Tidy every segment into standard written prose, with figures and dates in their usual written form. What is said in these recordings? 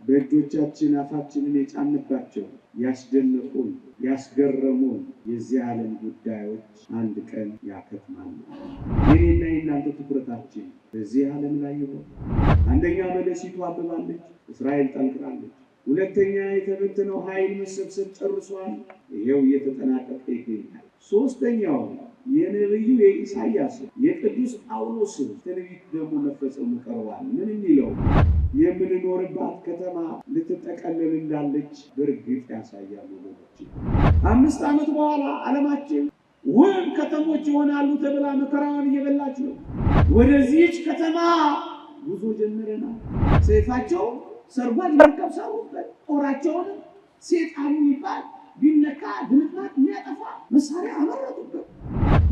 በእጆቻችን አፋችንን የጫንባቸው ያስደነቁን ያስገረሙን የዚህ ዓለም ጉዳዮች አንድ ቀን ያከትማሉ። የኔና የእናንተ ትኩረታችን በዚህ ዓለም ላይ ይሆን? አንደኛ በለሲቱ አብባለች፣ እስራኤል ጠንክራለች። ሁለተኛ የተበተነው ኃይል መሰብሰብ ጨርሷል፣ ይሄው እየተጠናቀቀ ይገኛል። ሶስተኛው የነብዩ የኢሳይያስ የቅዱስ ጳውሎስ ትንቢት ደግሞ መፈጸሙ ቀርቧል። ምን የሚለው የምንኖርባት ከተማ ልትጠቀለል እንዳለች በእርግጥ ያሳያሉ። ወገኖች 5 ዓመት በኋላ ዓለማችን ውብ ከተሞች ይሆናሉ ተብላ መከራዋን እየበላች ነው። ወደዚህች ከተማ ጉዞ ጀምረናል። ሰይፋቸው ሰርጓጅ መርከብ ሰሩበት፣ ጦራቸውን ሴጣን የሚባል ቢነካ ድምጥማጥ የሚያጠፋ መሳሪያ አመረቱበት።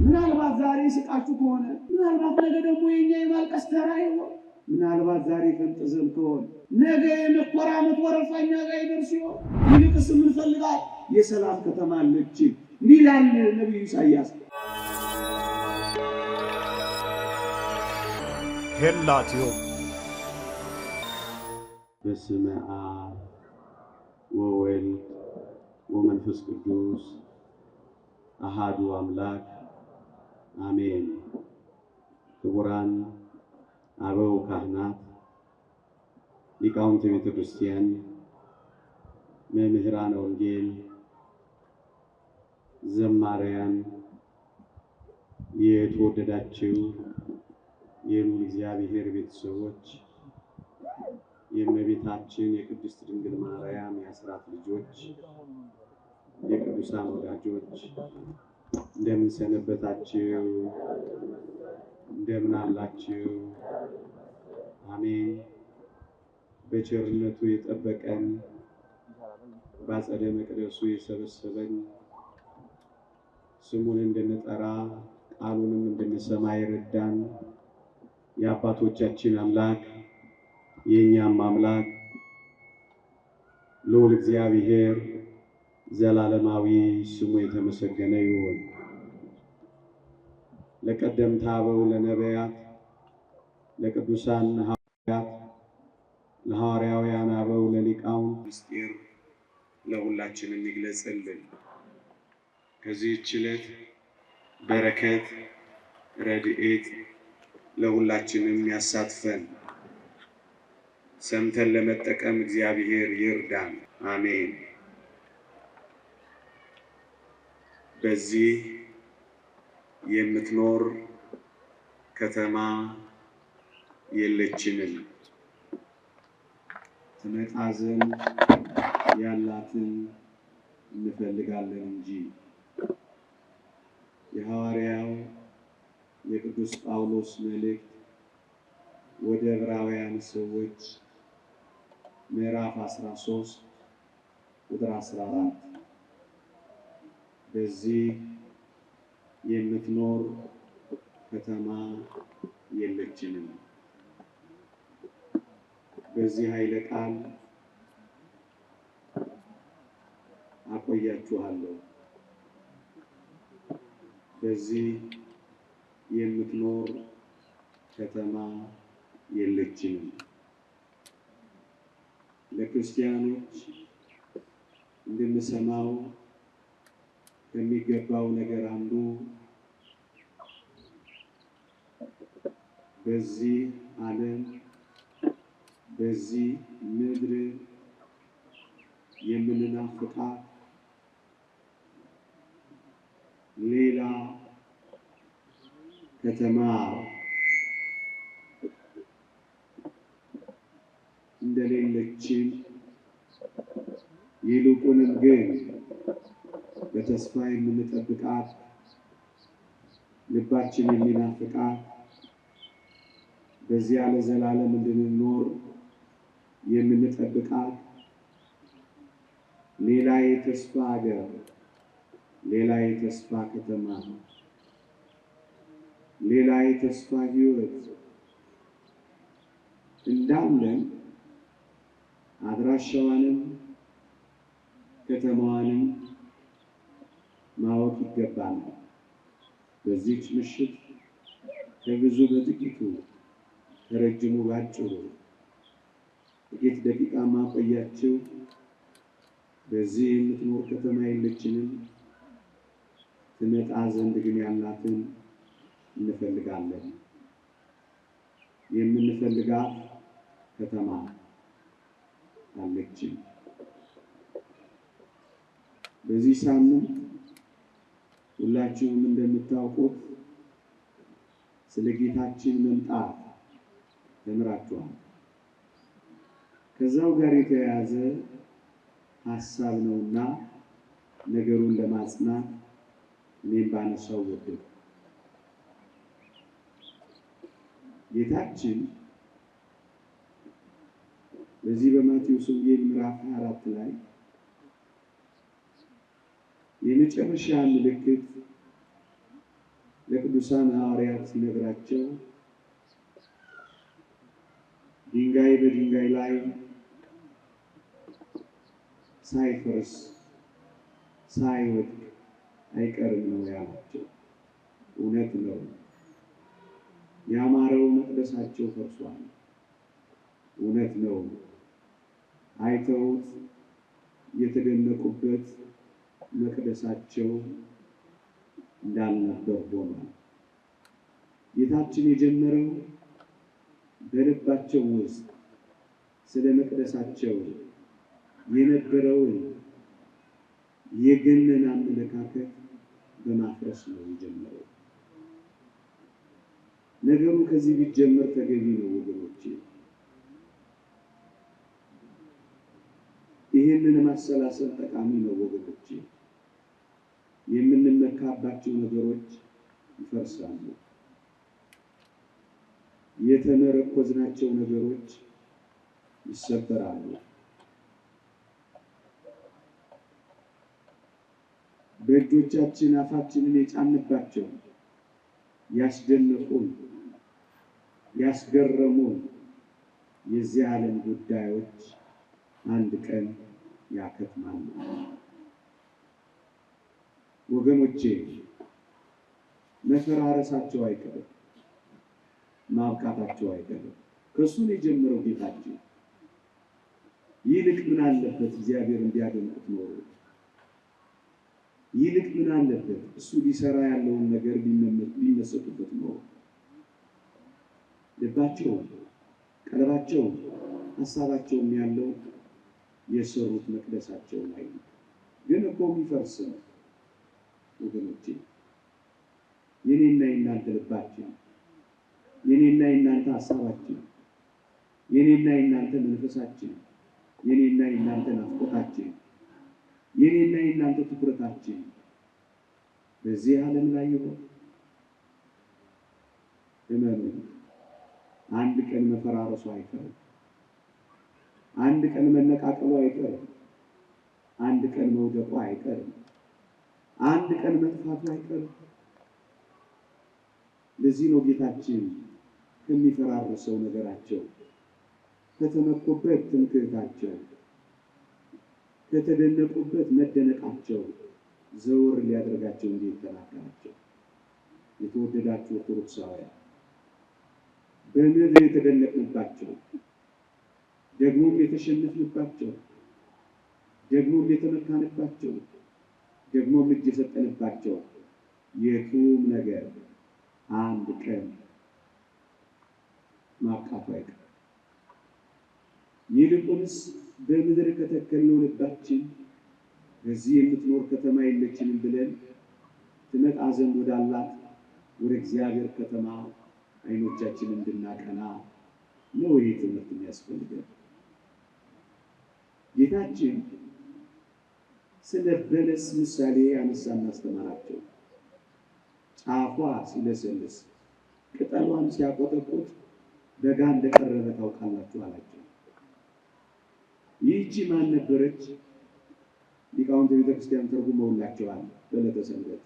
ምናልባት ዛሬ ስቃችሁ ከሆነ ምናልባት ነገ ደግሞ የኛ የማልቀስ ተራ ይሆን። ምናልባት ዛሬ ፈንጥዘን ከሆነ ነገ የመኮራመት ወረፋኛ ጋር ይደርስ ይሆን። ይልቅስ የምንፈልጋት የሰላም ከተማ አለች ይላል ነቢዩ ኢሳይያስ። ሄላትዮ በስመ አብ ወወልድ ወመንፈስ ቅዱስ አሃዱ አምላክ አሜን። ክቡራን አበው ካህናት፣ ሊቃውንተ ቤተ ክርስቲያን፣ መምህራነ ወንጌል፣ ዘማሪያን፣ የተወደዳችሁ የልዑል እግዚአብሔር ቤተሰቦች፣ የእመቤታችን የቅድስት ድንግል ማርያም የአስራት ልጆች፣ የቅዱሳን ወዳጆች እንደምን ሰነበታችሁ? እንደምን አላችሁ? አሜን። በቸርነቱ የጠበቀን በአጸደ መቅደሱ የሰበሰበን ስሙን እንድንጠራ ቃሉንም እንድንሰማ ይረዳን የአባቶቻችን አምላክ የእኛም አምላክ ልዑል እግዚአብሔር ዘላለማዊ ስሙ የተመሰገነ ይሁን። ለቀደምት አበው ለነቢያት፣ ለቅዱሳን ሐዋርያት፣ ለሐዋርያውያን አበው፣ ለሊቃውንት ምስጢር ለሁላችንም ይግለጽልን። ከዚህች ዕለት በረከት ረድኤት ለሁላችንም ያሳትፈን። ሰምተን ለመጠቀም እግዚአብሔር ይርዳን። አሜን። በዚህ የምትኖር ከተማ የለችንም፣ ትመጣ ዘንድ ያላትን እንፈልጋለን እንጂ። የሐዋርያው የቅዱስ ጳውሎስ መልእክት ወደ ዕብራውያን ሰዎች ምዕራፍ 13 ቁጥር 14 በዚህ የምትኖር ከተማ የለችንም። በዚህ ኃይለ ቃል አቆያችኋለሁ። በዚህ የምትኖር ከተማ የለችንም። ለክርስቲያኖች እንድንሰማው ከሚገባው ነገር አንዱ በዚህ ዓለም በዚህ ምድር የምንናፍቃት ሌላ ከተማ እንደሌለችን፣ ይልቁንም ግን በተስፋ የምንጠብቃት ልባችን የሚናፍቃት በዚያ ለዘላለም እንድንኖር የምንጠብቃት ሌላ የተስፋ ሀገር፣ ሌላ የተስፋ ከተማ፣ ሌላ የተስፋ ሕይወት እንዳለን አድራሻዋንም ከተማዋንም ማወቅ ይገባል። በዚህች ምሽት ከብዙ በጥቂቱ ከረጅሙ ባጭሩ ጥቂት ደቂቃ ማቆያችሁ በዚህ የምትኖር ከተማ የለችንም፣ ትመጣ ዘንድ ግን ያላትን እንፈልጋለን። የምንፈልጋት ከተማ አለችን። በዚህ ሳምንት ሁላችሁም እንደምታውቁት ስለ ጌታችን መምጣት ተምራችኋል። ከዛው ጋር የተያያዘ ሐሳብ ነውና ነገሩን ለማጽናት እኔም ባነሳው ወደድኩ። ጌታችን በዚህ በማቴዎስ ወንጌል ምዕራፍ 24 ላይ የመጨረሻ ምልክት ለቅዱሳን ሐዋርያት ሲነግራቸው ድንጋይ በድንጋይ ላይ ሳይፈርስ ሳይወድቅ አይቀርም ነው ያላቸው። እውነት ነው። ያማረው መቅደሳቸው ፈርሷል። እውነት ነው። አይተውት የተደነቁበት መቅደሳቸው እንዳልነበር ሆኗል። ጌታችን የጀመረው በልባቸው ውስጥ ስለ መቅደሳቸው የነበረውን የገነን አመለካከት በማፍረስ ነው የጀመረው። ነገሩ ከዚህ ቢጀመር ተገቢ ነው ወገኖቼ። ይህንን ማሰላሰል ጠቃሚ ነው ወገኖቼ። የምንመካባቸው ነገሮች ይፈርሳሉ። የተመረኮዝናቸው ነገሮች ይሰበራሉ። በእጆቻችን አፋችንን የጫንባቸው ያስደነቁን ያስገረሙን የዚህ ዓለም ጉዳዮች አንድ ቀን ያከትማሉ። ወገኖቼ መፈራረሳቸው አይቀርም፣ ማብቃታቸው አይቀርም። ከእሱን የጀመረው ጌታችን ይልቅ ምን አለበት እግዚአብሔር እንዲያደንቁት ኖሮ? ይልቅ ምን አለበት እሱ ሊሰራ ያለውን ነገር ሊመሰጡበት ኖሮ? ልባቸው፣ ቀለባቸው፣ ሀሳባቸውም ያለው የሰሩት መቅደሳቸው ላይ ነው። ግን እኮ የሚፈርስ ነው ወገኖቼ። የኔና የእናንተ ልባችን፣ የኔና የእናንተ ሀሳባችን፣ የኔና የእናንተ መንፈሳችን፣ የኔና የእናንተ ናፍቆታችን፣ የኔና የእናንተ ትኩረታችን በዚህ ዓለም ላይ ይሆን? እመኑ፣ አንድ ቀን መፈራረሱ አይቀርም። አንድ ቀን መነቃቀሉ አይቀርም። አንድ ቀን መውደቁ አይቀርም። አንድ ቀን መጥፋቱ አይቀርም። ለዚህ ነው ጌታችን ከሚፈራረሰው ነገራቸው፣ ከተመኩበት ትምክህታቸው፣ ከተደነቁበት መደነቃቸው ዘወር ሊያደርጋቸው እንዴት ተናገራቸው። የተወደዳችሁ ኦርቶዶክሳውያን፣ በምድር የተደነቅንባቸው ደግሞም የተሸነፍንባቸው ደግሞም የተመካንባቸው ደግሞም እጅ የሰጠንባቸው የቱም ነገር አንድ ቀን ማብቃቱ አይቀርም። ይልቁንስ በምድር ከተከልነው ልባችን በዚህ የምትኖር ከተማ የለችንም ብለን ትመጣ ዘንድ ወዳላት ወደ እግዚአብሔር ከተማ አይኖቻችንን እንድናቀና ነው ይህ ትምህርት የሚያስፈልገን። ጌታችን ስለ በለስ ምሳሌ ያነሳና አስተማራቸው። ጫፏ ሲለሰልስ ቅጠሏን ሲያቆጠቁጥ በጋ እንደቀረበ ታውቃላችሁ አላቸው። ይህቺ ማን ነበረች? ሊቃውንተ ቤተክርስቲያን ተርጉመውላቸዋል። በዕለተ ሰንበት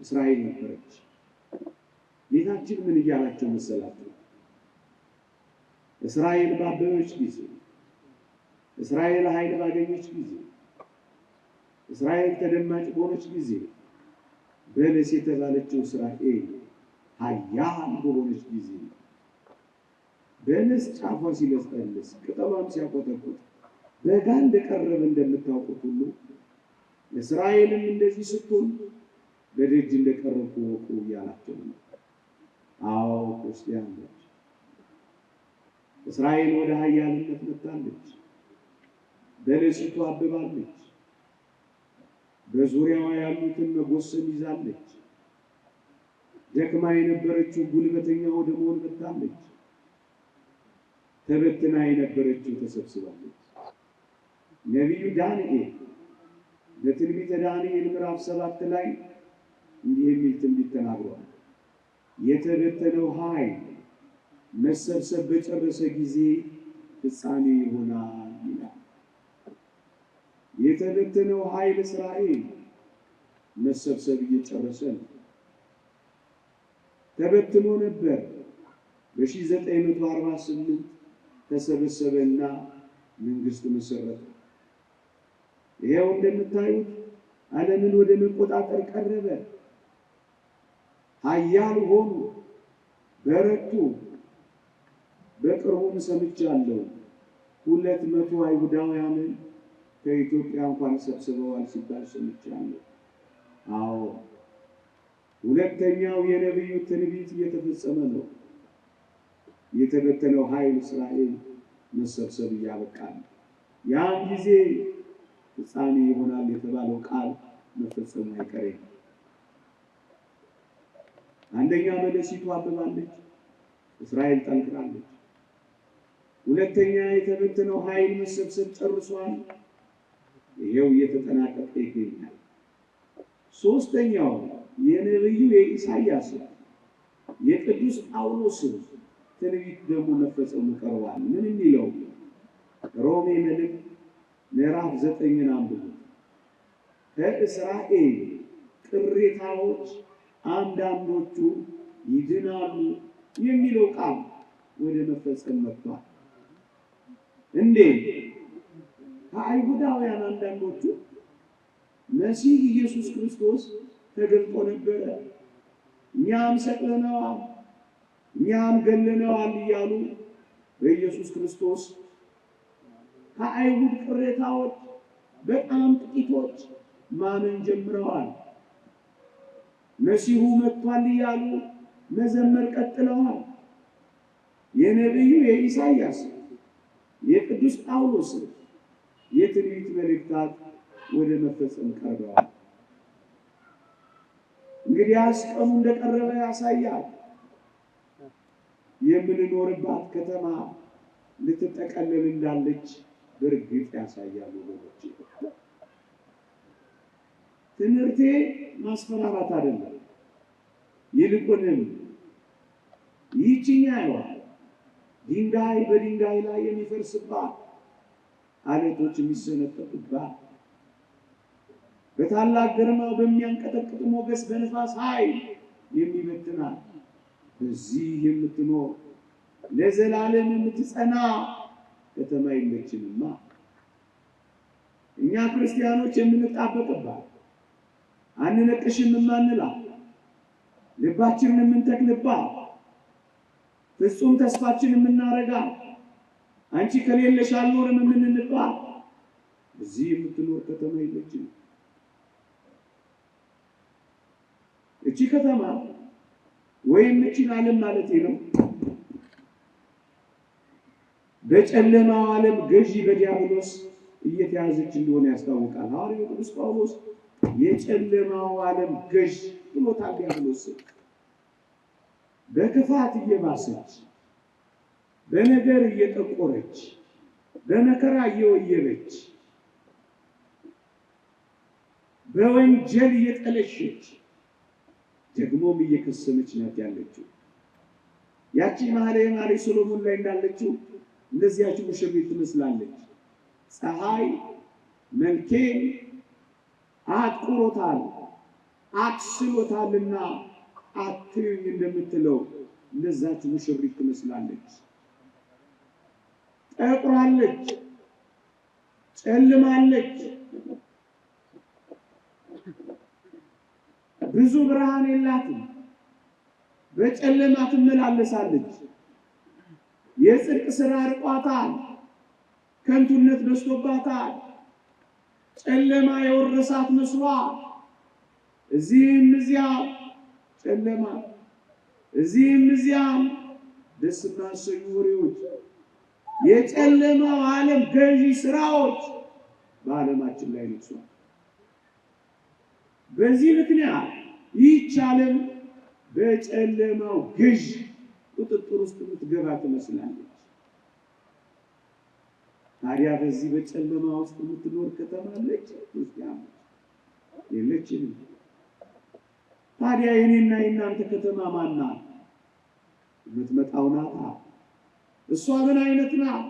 እስራኤል ነበረች። ጌታችን ምን እያላቸው መሰላችሁ? እስራኤል ባበበች ጊዜ፣ እስራኤል ኃይል ባገኘች ጊዜ፣ እስራኤል ተደማጭ በሆነች ጊዜ በለስ የተባለችው እስራኤል ኃያል በሆነች ጊዜ በለስ ጫፏ ሲለሰልስ ቅጠሏም ሲያቆጠቁጥ በጋ እንደቀረበ እንደምታውቁት ሁሉ እስራኤልም እንደዚህ ስትሆን በደጅ እንደቀረብኩ ወቁ እያላቸው ነው። አዎ ክርስቲያኖች፣ እስራኤል ወደ ኃያልነት መጥታለች። በለሲቱ አብባለች። በዙሪያዋ ያሉትን መጎሰም ይዛለች። ደክማ የነበረችው ጉልበተኛ ወደ መሆን መጥታለች። ተበትና የነበረችው ተሰብስባለች። ነቢዩ ዳንኤል በትንቢተ ዳንኤል ምዕራፍ 7 ላይ እንዲህ የሚል ትንቢት ተናግሯል። የተበተነው ኃይል መሰብሰብ በጨረሰ ጊዜ ፍጻሜ ይሆናል ይላል። የተበተነው ኃይል እስራኤል መሰብሰብ እየጨረሰ ነው። ተበትኖ ነበር። በ1948 ተሰበሰበና መንግስት መሰረተ። ይሄው እንደምታዩት ዓለምን ወደ መቆጣጠር ቀረበ። ኃያል ሆኑ፣ በረቱ። በቅርቡም ሰምቻለሁ 200 አይሁዳውያንን ከኢትዮጵያ እንኳን ሰብስበዋል ሲባል ሰምቻለሁ። አዎ ሁለተኛው የነቢዩ ትንቢት እየተፈጸመ ነው። የተበተነው ኃይል እስራኤል መሰብሰብ እያበቃል። ያን ጊዜ ፍጻሜ ይሆናል የተባለው ቃል መፈጸሙ አይቀርም። አንደኛ በለሲቱ አብባለች፣ እስራኤል ጠንክራለች። ሁለተኛ የተበተነው ኃይል መሰብሰብ ጨርሷል፣ ይሄው እየተጠናቀቀ ይገኛል። ሶስተኛው የነቢዩ የኢሳይያስ የቅዱስ ጳውሎስ ትንቢት ደግሞ መፈጸሙ ቀርቧል። ምን የሚለው? ሮሜ መልእክት ምዕራፍ 9 አንብቡ። ከእስራኤል ቅሬታዎች አንዳንዶቹ ይድናሉ የሚለው ቃል ወደ መፈጸም መጥቷል። እንዴት? ከአይሁዳውያን አንዳንዶቹ መሲህ ኢየሱስ ክርስቶስ ተገልጦ ነበረ፣ እኛም ሰቅለነዋል፣ እኛም ገለነዋል እያሉ በኢየሱስ ክርስቶስ ከአይሁድ ቅሬታዎች በጣም ጥቂቶች ማመን ጀምረዋል። መሲሁ መጥቷል እያሉ መዘመር ቀጥለዋል። የነቢዩ የኢሳይያስ የቅዱስ ጳውሎስ የትንቢት መልእክታት ወደ መፈጸም ቀርበዋል። እንግዲህ ቀኑ እንደቀረበ ያሳያል። የምንኖርባት ከተማ ልትጠቀለል እንዳለች በእርግጥ ያሳያሉ። ወገኖች ትምህርቴ ማስፈራራት አይደለም። ይልቁንም ይህችኛዋ ድንጋይ በድንጋይ ላይ የሚፈርስባት፣ አለቶች የሚሰነጠቁባት፣ በታላቅ ግርማው በሚያንቀጠቅጥ ሞገስ በነፋስ ኃይል የሚበትናት፣ በዚህ የምትኖር ለዘላለም የምትጸና ከተማ የለችንማ። እኛ ክርስቲያኖች የምንጣበቅባት፣ አንነቅሽም የማንላት፣ ልባችንን የምንተክልባት፣ ፍጹም ተስፋችን የምናረጋት፣ አንቺ ከሌለሽ አልኖርም የምንልባት እዚህ የምትኖር ከተማ የለችንም። እቺ ከተማ ወይም እቺን ዓለም ማለት ነው በጨለማው ዓለም ገዢ በዲያብሎስ እየተያዘች እንደሆነ ያስታውቃል። ሐዋርያው ቅዱስ ጳውሎስ የጨለማው ዓለም ገዢ ብሎታል። ዲያብሎስ በክፋት እየባሰች፣ በነገር እየጠቆረች፣ በመከራ እየወየበች፣ በወንጀል እየጠለሸች ደግሞም እየከሰመች ናት ያለችው። ያቺ መኃልየ ሰሎሞን ላይ እንዳለችው እንደዚያች ሙሽሪት ትመስላለች። ፀሐይ መልኬን አጥቁሮታል አክስሎታልና አትዩኝ እንደምትለው እንደዛች ሙሽሪት ትመስላለች። ጠቁራለች፣ ጨልማለች፣ ብዙ ብርሃን የላትም፣ በጨለማ ትመላለሳለች። የጽድቅ ሥራ ርቋታል። ከንቱነት በዝቶባታል። ጨለማ የወረሳት መስሏል። እዚህም እዚያም ጨለማ፣ እዚህም እዚያም ደስ የማያሰኙ ወሬዎች፣ የጨለማው ዓለም ገዢ ስራዎች በዓለማችን ላይ ነግሷል። በዚህ ምክንያት ይህች ዓለም በጨለማው ገዢ ቁጥጥር ውስጥ የምትገባ ትመስላለች። ታዲያ በዚህ በጨለማ ውስጥ የምትኖር ከተማ አለች? ክርስቲያኖች የለችም። ታዲያ የኔና የእናንተ ከተማ ማን ናት? የምትመጣው ናት። እሷ ምን አይነት ናት?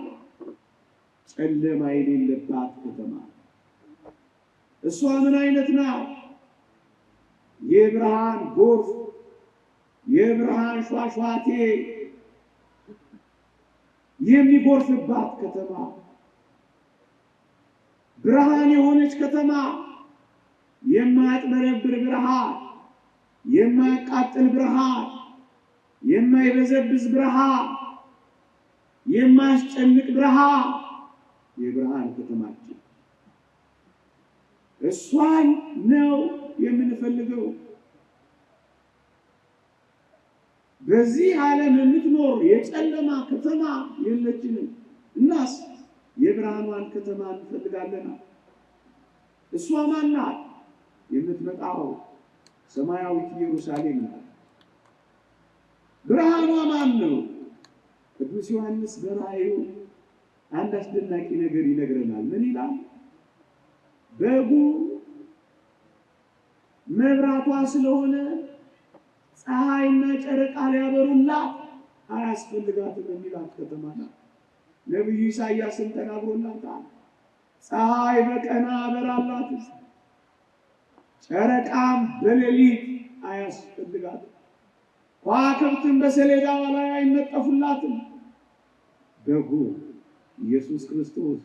ጨለማ የሌለባት ከተማ። እሷ ምን አይነት ናት? የብርሃን ጎርፍ፣ የብርሃን ሿሿቴ የሚጎርፍባት ከተማ፣ ብርሃን የሆነች ከተማ፣ የማያጥመረብር ብርሃን፣ የማያቃጥል ብርሃን፣ የማይበዘብዝ ብርሃን፣ የማያስጨንቅ ብርሃን፣ የብርሃን ከተማችን እሷን ነው የምንፈልገው። በዚህ ዓለም የምትኖር የጨለማ ከተማ የለችንም። እናስ የብርሃኗን ከተማ እንፈልጋለን። እሷ ማን ናት? የምትመጣው ሰማያዊት ኢየሩሳሌም ናት። ብርሃኗ ማን ነው? ቅዱስ ዮሐንስ በራእዩ አንድ አስደናቂ ነገር ይነግረናል። ምን ይላል? በጉ መብራቷ ስለሆነ ፀሐይና ጨረቃ ሊያበሩላት አያስፈልጋትም የሚላት ከተማ ናት። ነቢዩ ኢሳይያስን ተናግሮላታል። ፀሐይ በቀን አበራላት፣ ጨረቃም በሌሊት አያስፈልጋትም፣ ከዋክብትም በሰሌዳዋ ላይ አይነጠፉላትም። በጉ ኢየሱስ ክርስቶስ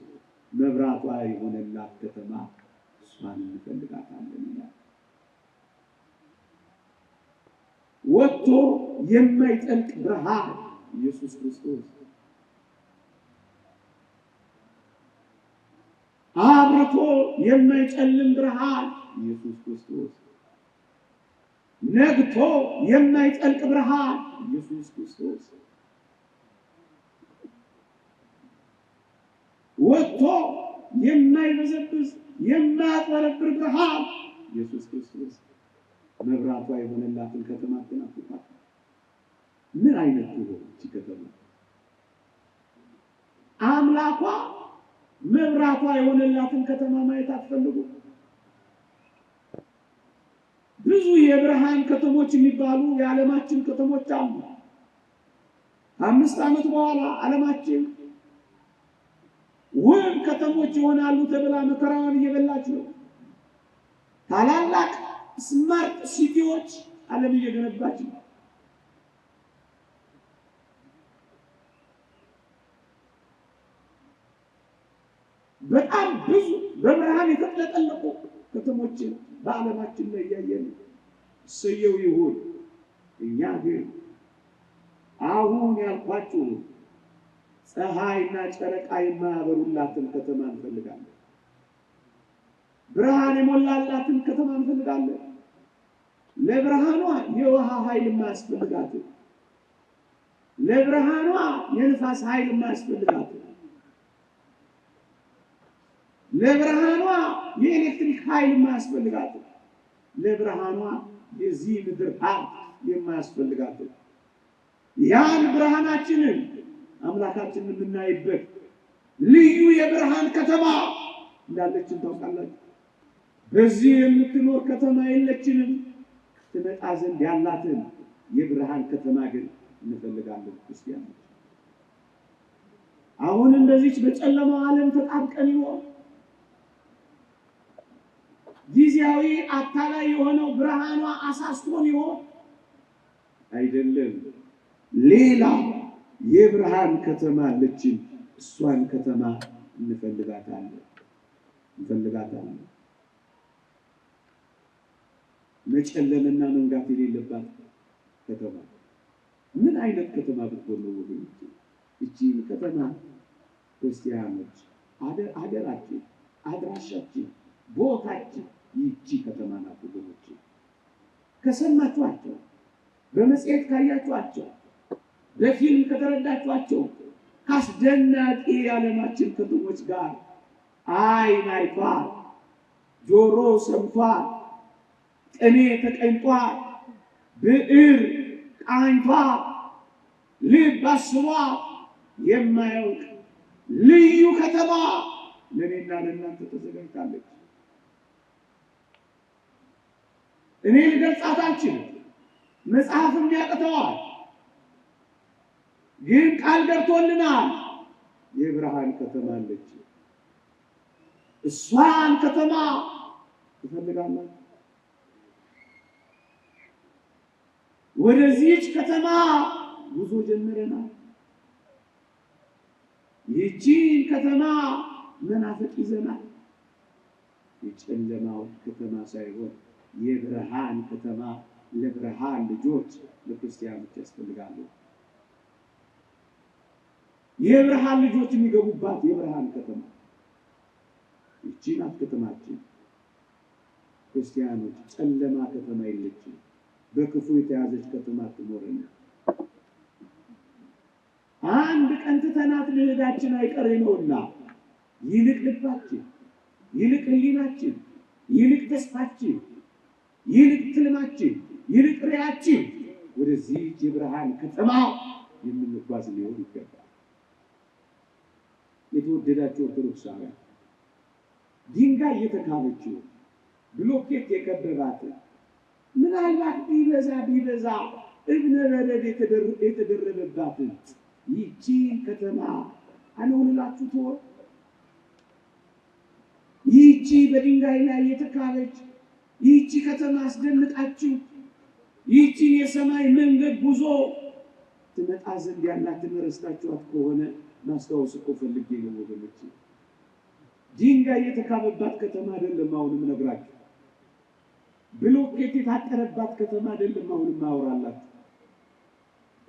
መብራቷ የሆነላት ከተማ እሷን እንፈልጋታለን ይላል። ወጥቶ የማይጠልቅ ብርሃን ኢየሱስ ክርስቶስ፣ አብርቶ የማይጨልም ብርሃን ኢየሱስ ክርስቶስ፣ ነግቶ የማይጠልቅ ብርሃን ኢየሱስ ክርስቶስ፣ ወጥቶ የማይበዘብዝ የማያጥበረብር ብርሃን ኢየሱስ ክርስቶስ መብራቷ የሆነላትን ከተማ ትናፍቃት። ምን አይነት ትሆነች ከተማ? አምላኳ መብራቷ የሆነላትን ከተማ ማየት አትፈልጉ? ብዙ የብርሃን ከተሞች የሚባሉ የዓለማችን ከተሞች አሉ። 5 ዓመት በኋላ ዓለማችን ውብ ከተሞች ይሆናሉ ተብላ መከራዋን እየበላች ነው። ታላላቅ ስማርት ሲቲዎች ዓለም እየገነባች ነው። በጣም ብዙ በብርሃን የተጠለቁ ከተሞችን በዓለማችን ላይ እያየን እሰየው ይሁን። እኛ ግን አሁን ያልኳችሁ ፀሐይና ጨረቃ የማያበሩላትን ከተማ እንፈልጋለን። ብርሃን የሞላላትን ከተማ እንፈልጋለን። ለብርሃኗ የውሃ ኃይል የማያስፈልጋት፣ ለብርሃኗ የንፋስ ኃይል የማያስፈልጋት፣ ለብርሃኗ የኤሌክትሪክ ኃይል የማያስፈልጋት፣ ለብርሃኗ የዚህ ምድር ሀብት የማያስፈልጋት፣ ያን ብርሃናችንን አምላካችንን የምናይበት ልዩ የብርሃን ከተማ እንዳለችን ታውቃላችሁ። በዚህ የምትኖር ከተማ የለችንም። ትመጣ ዘንድ ያላትን የብርሃን ከተማ ግን እንፈልጋለን ክርስቲያኖች። አሁንም በዚች በጨለማው ዓለም ተጣብቀን ይሆን? ጊዜያዊ አታላይ የሆነው ብርሃኗ አሳስቶን ይሆን? አይደለም። ሌላ የብርሃን ከተማ አለችን። እሷን ከተማ እንፈልጋታለን። መጨለምና መንጋት የሌለባት ከተማ ምን አይነት ከተማ ብትሆን ነው ወገኖች? እቺ ከተማ ክርስቲያኖች አገራችን፣ አድራሻችን፣ ቦታችን ይቺ ከተማ ናት ወገኖቼ። ከሰማችኋቸው፣ በመጽሔት ካያችኋቸው፣ በፊልም ከተረዳችኋቸው ከአስደናቂ የዓለማችን ከተሞች ጋር ዓይን አይቷል፣ ጆሮ ሰምቷል፣ ቅኔ ተቀኝቷል፣ ብዕር ቃኝቷል፣ ልብ አስቧል የማያውቅ ልዩ ከተማ ለእኔና ለእናንተ ተዘጋጅታለች። እኔ ልገልጻት አልችልም፣ መጽሐፍም ያቅተዋል። ግን ቃል ገብቶልናል። የብርሃን ከተማ አለች። እሷን ከተማ ትፈልጋላችሁ? ወደዚህች ከተማ ጉዞ ጀምረናል። ይህቺን ከተማ መናፈቅ ይዘናል። የጨለማው ከተማ ሳይሆን የብርሃን ከተማ ለብርሃን ልጆች ለክርስቲያኖች ያስፈልጋሉ። የብርሃን ልጆች የሚገቡባት የብርሃን ከተማ ይህቺ ናት ከተማችን። ክርስቲያኖች ጨለማ ከተማ የለችም። በክፉ የተያዘች ከተማ ትኖርና አንድ ቀን ትተናት ልሄዳችን አይቀሬ ነውና ይልቅ ልባችን፣ ይልቅ ሕሊናችን፣ ይልቅ ተስፋችን፣ ይልቅ ትልማችን፣ ይልቅ ራዕያችን ወደዚህ የብርሃን ከተማ የምንጓዝ ሊሆን ይገባል። የተወደዳችሁ ኦርቶዶክሳውያን ድንጋይ እየተካበችው ብሎኬት የከበባት ምናልባት ቢበዛ እብነ በረድ የተደረበባት ይህቺ ከተማ አለውላችሁ ትሆን? ይህቺ በድንጋይ ላይ የተካበች ይህቺ ከተማ አስደንቃችሁ ይህቺ የሰማይ መንገድ ጉዞ ትመጣ ዘንድ ያላትን ረስታችኋት ከሆነ ማስታወስ እኮ ፈልጌ ነው ወገኖቼ። ድንጋይ የተካበባት ከተማ አይደለም አሁንም ነግራችሁ። ብሎኬት የታጠረባት ከተማ አይደለም አሁንም ማወራላችሁ።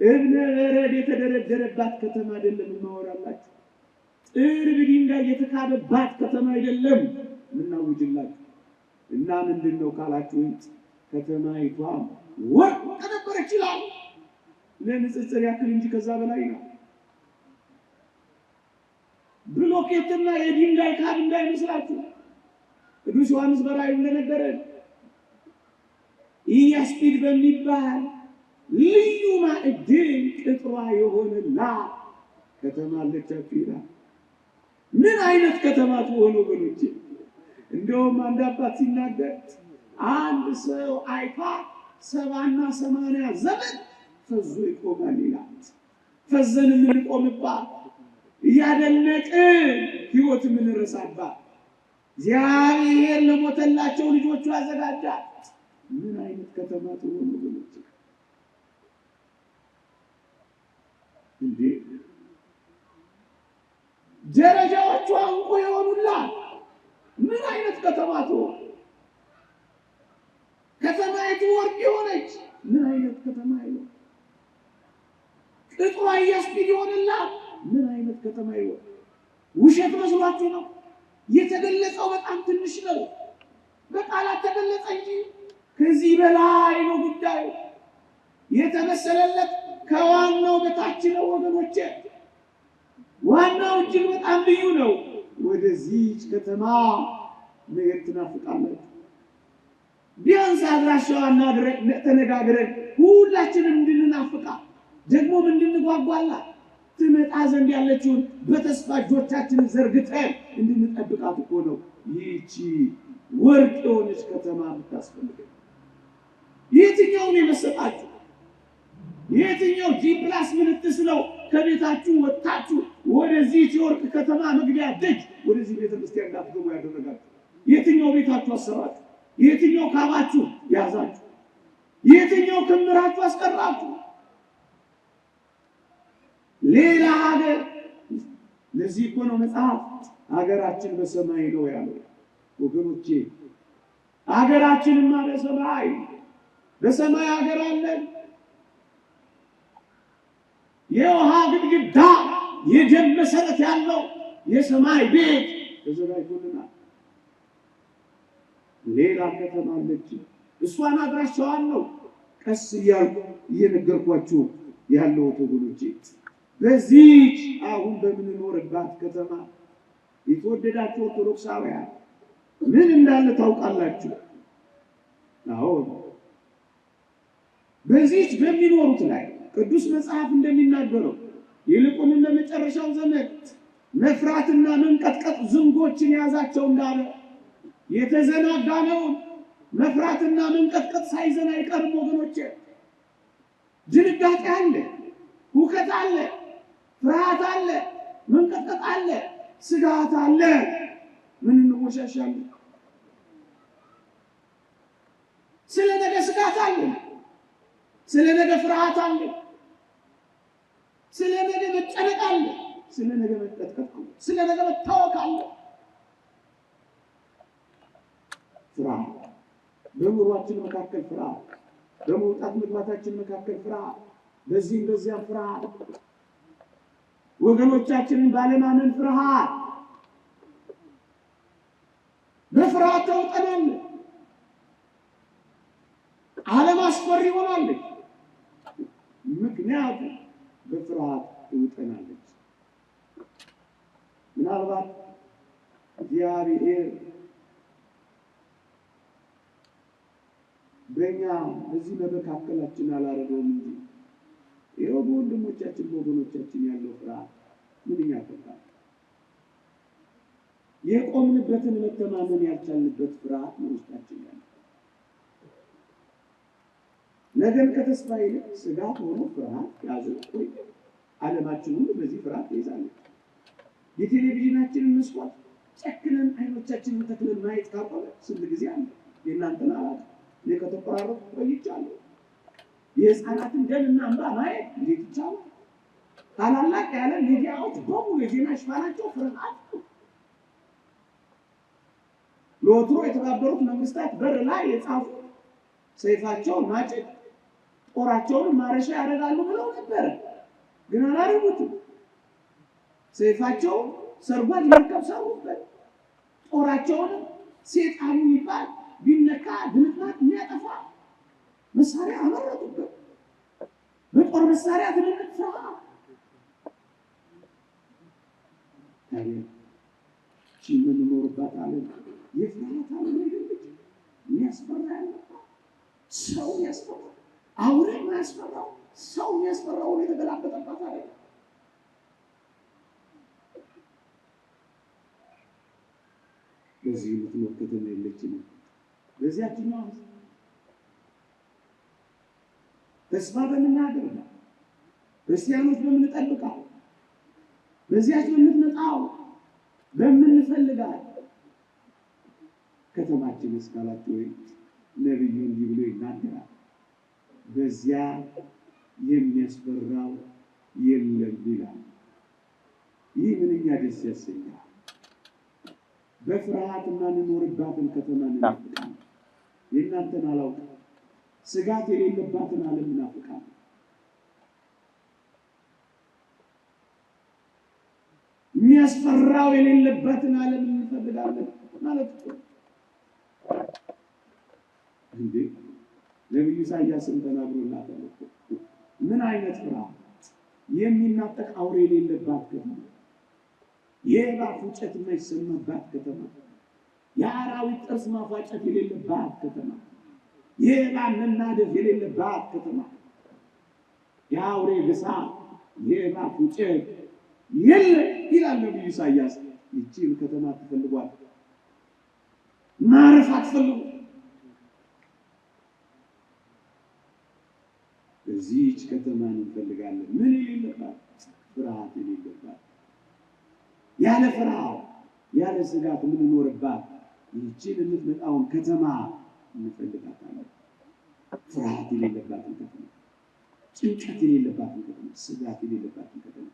እብነ በረድ የተደረደረባት ከተማ አይደለም ማወራላችሁ። ጥርብ ድንጋይ የተካበባት ከተማ አይደለም ምናውጅላችሁ። እና ምንድነው ካላችሁ ከተማይቷ ወርቅ ነበረች ይላል። ለንጽጽር ያክል እንጂ ከዛ በላይ ነው። ብሎኬትና የድንጋይ ካብ እንዳይመስላችሁ። ቅዱስ ዮሐንስ በራእዩ እንደነገረን ኢያስጲድ በሚባል ልዩ ማዕድን ቅጥሯ የሆነላ ከተማ አለቻችሁ ይላል። ምን አይነት ከተማ ትሆኑ ወገኖቼ? እንደውም አንድ አባት ሲናገር አንድ ሰው አይታ 70 እና 80 ዘመን ፈዞ ይቆማል ይላል። ፈዘን የምንቆምባት እያደነቅን ሕይወት የምንረሳባት እግዚአብሔር ለሞተላቸው ልጆቹ ያዘጋጃል። ምን አይነት ከተማ ትሆኑ ወገኖቼ? እንዴ ደረጃዎቿ እንቁ የሆኑላት ምን አይነት ከተማ ትሆን? ከተማይቱ ወርቅ የሆነች ምን አይነት ከተማ ይሆን? ቅጥሯ ኢያስጲድ የሆነላት ምን አይነት ከተማ ይሆን? ውሸት መስሏችሁ ነው? የተገለጸው በጣም ትንሽ ነው። በቃላት ተገለጸ እንጂ ከዚህ በላይ ነው ጉዳዩ። የተመሰለለት ከዋናው በታች ነው ወገኖቼ። ዋናው እጅግ በጣም ልዩ ነው። ወደዚህች ከተማ መሄድ ትናፍቃላችሁ? ቢያንስ አድራሻዋን ተነጋግረን ሁላችንም እንድንናፍቃ ደግሞ እንድንጓጓላት ትመጣ ዘንድ ያለችውን በተስፋ እጆቻችንን ዘርግተን እንድንጠብቃት እኮ ነው ይህቺ ወርቅ የሆነች ከተማ የምታስፈልገን። የትኛውን የመሰጣችሁ? የትኛው ጂፕላስ ምንትስ ነው ከቤታችሁ ወጣችሁ ወደዚህ የወርቅ ከተማ መግቢያ ደጅ ወደዚህ ቤተክርስቲያን እንዳትገቡ ያደረጋችሁ? የትኛው ቤታችሁ አሰራችሁ? የትኛው ካባችሁ ያዛችሁ? የትኛው ክምራችሁ አስቀራችሁ? ሌላ ሀገር። ለዚህ እኮ ነው መጽሐፍ ሀገራችን በሰማይ ነው ያለው ወገኖቼ። ሀገራችንማ በሰማይ በሰማይ ሀገር አለን። የውሃ ግድግዳ የደም መሰረት ያለው የሰማይ ቤት ተዘጋጅቶልናል። ሌላ ከተማ አለች። እሷን አድራሻዋለሁ ቀስ እያልኩ እየነገርኳችሁ ያለው ወገኖቼ፣ በዚህች አሁን በምንኖርባት ከተማ የተወደዳችሁ ኦርቶዶክሳውያን ምን እንዳለ ታውቃላችሁ? አዎ፣ በዚህች በሚኖሩት ላይ ቅዱስ መጽሐፍ እንደሚናገረው ይልቁንም ለመጨረሻው ዘመን መፍራትና መንቀጥቀጥ ዝንጎችን ያዛቸው እንዳለ የተዘናጋነውን መፍራትና መንቀጥቀጥ ሳይዘን አይቀርም ወገኖቼ። ድንጋጤ አለ፣ ሁከት አለ፣ ፍርሃት አለ፣ መንቀጥቀጥ አለ፣ ስጋት አለ። ምን እንወሻሻለን? ስለ ነገ ስጋት አለ፣ ስለ ነገ ፍርሃት አለ፣ ስለ ነገ መጨነቅ አለ፣ ስለ ነገ መቀጥቀጥ አለ፣ ስለ ነገ መታወክ አለ። ፍርሃት በኑሯችን መካከል ፍርሃት፣ በመውጣት መግባታችን መካከል ፍርሃት፣ በዚህም በዚያም ፍርሃት፣ ወገኖቻችንን ባለማመን ፍርሃት፣ በፍርሃት ተውጠናል። ዓለም አስፈሪ ሆናለች። ምክንያቱም በፍርሃት ተውጠናለች። ምናልባት እግዚአብሔር በእኛ በዚህ በመካከላችን አላረገውም እንጂ ይኸው በወንድሞቻችን በወገኖቻችን ያለው ፍርሃት ምንኛ ከባድ፣ የቆምንበትን መተማመን ያልቻልንበት ፍርሃት ነው ውስጣችን ያለው። ነገን ከተስፋ ይልቅ ስጋት ሆኖ ፍርሃት ያዘው ቆይ ዓለማችን ሁሉ በዚህ ፍርሃት ትይዛለች። የቴሌቪዥናችንን መስኮት ጨክነን አይኖቻችንን ተክለን ማየት ካቆመ ስንት ጊዜ አለ። የእናንተን አላውቅም፣ እኔ ከተቆራረጥኩ ቆይቻለሁ። የህፃናትን ደምና እንባ ማየት እንዴት ይቻላል? ታላላቅ ያለ ሚዲያዎች በሙሉ የዜና ሽፋናቸው ፍርሃት ነው። ለወትሮ የተባበሩት መንግስታት በር ላይ የጻፉ ሰይፋቸውን ማጭድ ጦራቸውን ማረሻ ያደርጋሉ ብለው ነበር፣ ግን አላደረጉትም። ሰይፋቸውን ሰርጓጅ መርከብ ሰሩበት፣ ጦራቸውን ሴጣን የሚባል ቢነካ ድምጥማጥ የሚያጠፋ መሳሪያ አመረቱበት። በጦር መሳሪያ ትልልቅ ፍርሃት ታዲያ የምንኖርባት ዓለም የፍርሃት ዓለም አይደለች። የሚያስፈራ ያለባት ሰው ያስፈራ፣ አውሬ ያስፈራው ሰው ያስፈራው የተገላበጠባት አለ። በዚህ ምክንያት ከተማ የለችም። በዚያችኛው ተስፋ በምናደርገው ክርስቲያኖች በምንጠብቀው በዚያች በምትመጣው በምንፈልጋት ከተማችን እስካላችሁ ወይ ነብዩ እንዲህ ብሎ ይናገራል፣ በዚያ የሚያስፈራው የለም ይላል። ይህ ምንኛ ደስ ያሰኛል። በፍርሃት የማንኖርባትን ከተማ እንናፍቃለን። የእናንተን አላውቅም፣ ስጋት የሌለባትን ዓለም እናፍቃለን። የሚያስፈራው የሌለባትን ዓለም እንፈልጋለን ማለት ነው። እንዴ ነብዩ ኢሳይያስን ተናግሮላታል። ምን አይነት ፍርሃት! የሚናጠቅ አውሬ የሌለባት ከተማ፣ የእባብ ፉጨት የማይሰማባት ከተማ፣ የአራዊት ጥርስ ማፋጨት የሌለባት ከተማ፣ የእባብ መናደፍ የሌለባት ከተማ፣ የአውሬ ግሳት የእባብ ፉጨት የለም ይላል ነብዩ ኢሳይያስ። ይህችን ከተማ ትፈልጓል፣ ማረፍ አትፈልጉ። በዚህች ከተማ እንፈልጋለን። ምን የሌለባት? ፍርሃት የሌለባት፣ ያለ ፍርሃት ያለ ስጋት የምንኖርባት ይህችን የምትመጣውን ከተማ እንፈልጋታለን። ፍርሃት የሌለባትን ከተማ፣ ጭንቀት የሌለባትን ከተማ፣ ስጋት የሌለባትን ከተማ፣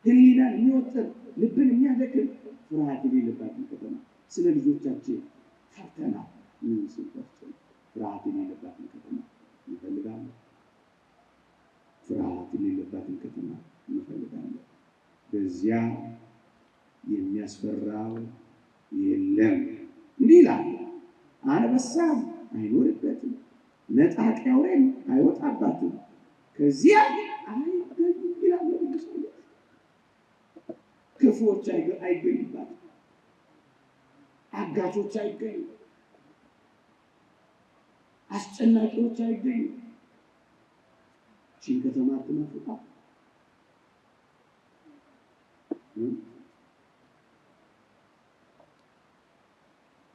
ሕሊናን የሚወጥር ልብን የሚያደክም ፍርሃት የሌለባትን ከተማ። ስለ ልጆቻችን ፈርተና ምን ስልባቸው ፍርሃት የሌለባትን ከተማ እንፈልጋለን። ፍርሃት የሌለባትን ከተማ እንፈልጋለን። በዚያ የሚያስፈራው የለም። እንዲህ ይላል፣ አንበሳም አይኖርበትም፣ ነጣቂ አውሬም አይወጣባትም፣ ከዚያ አይገኙም ይላል። ክፉዎች አይገኙባትም፣ አጋቾች አይገኙም፣ አስጨናቂዎች አይገኙም። ይህችን ከተማ አትናፍቋት።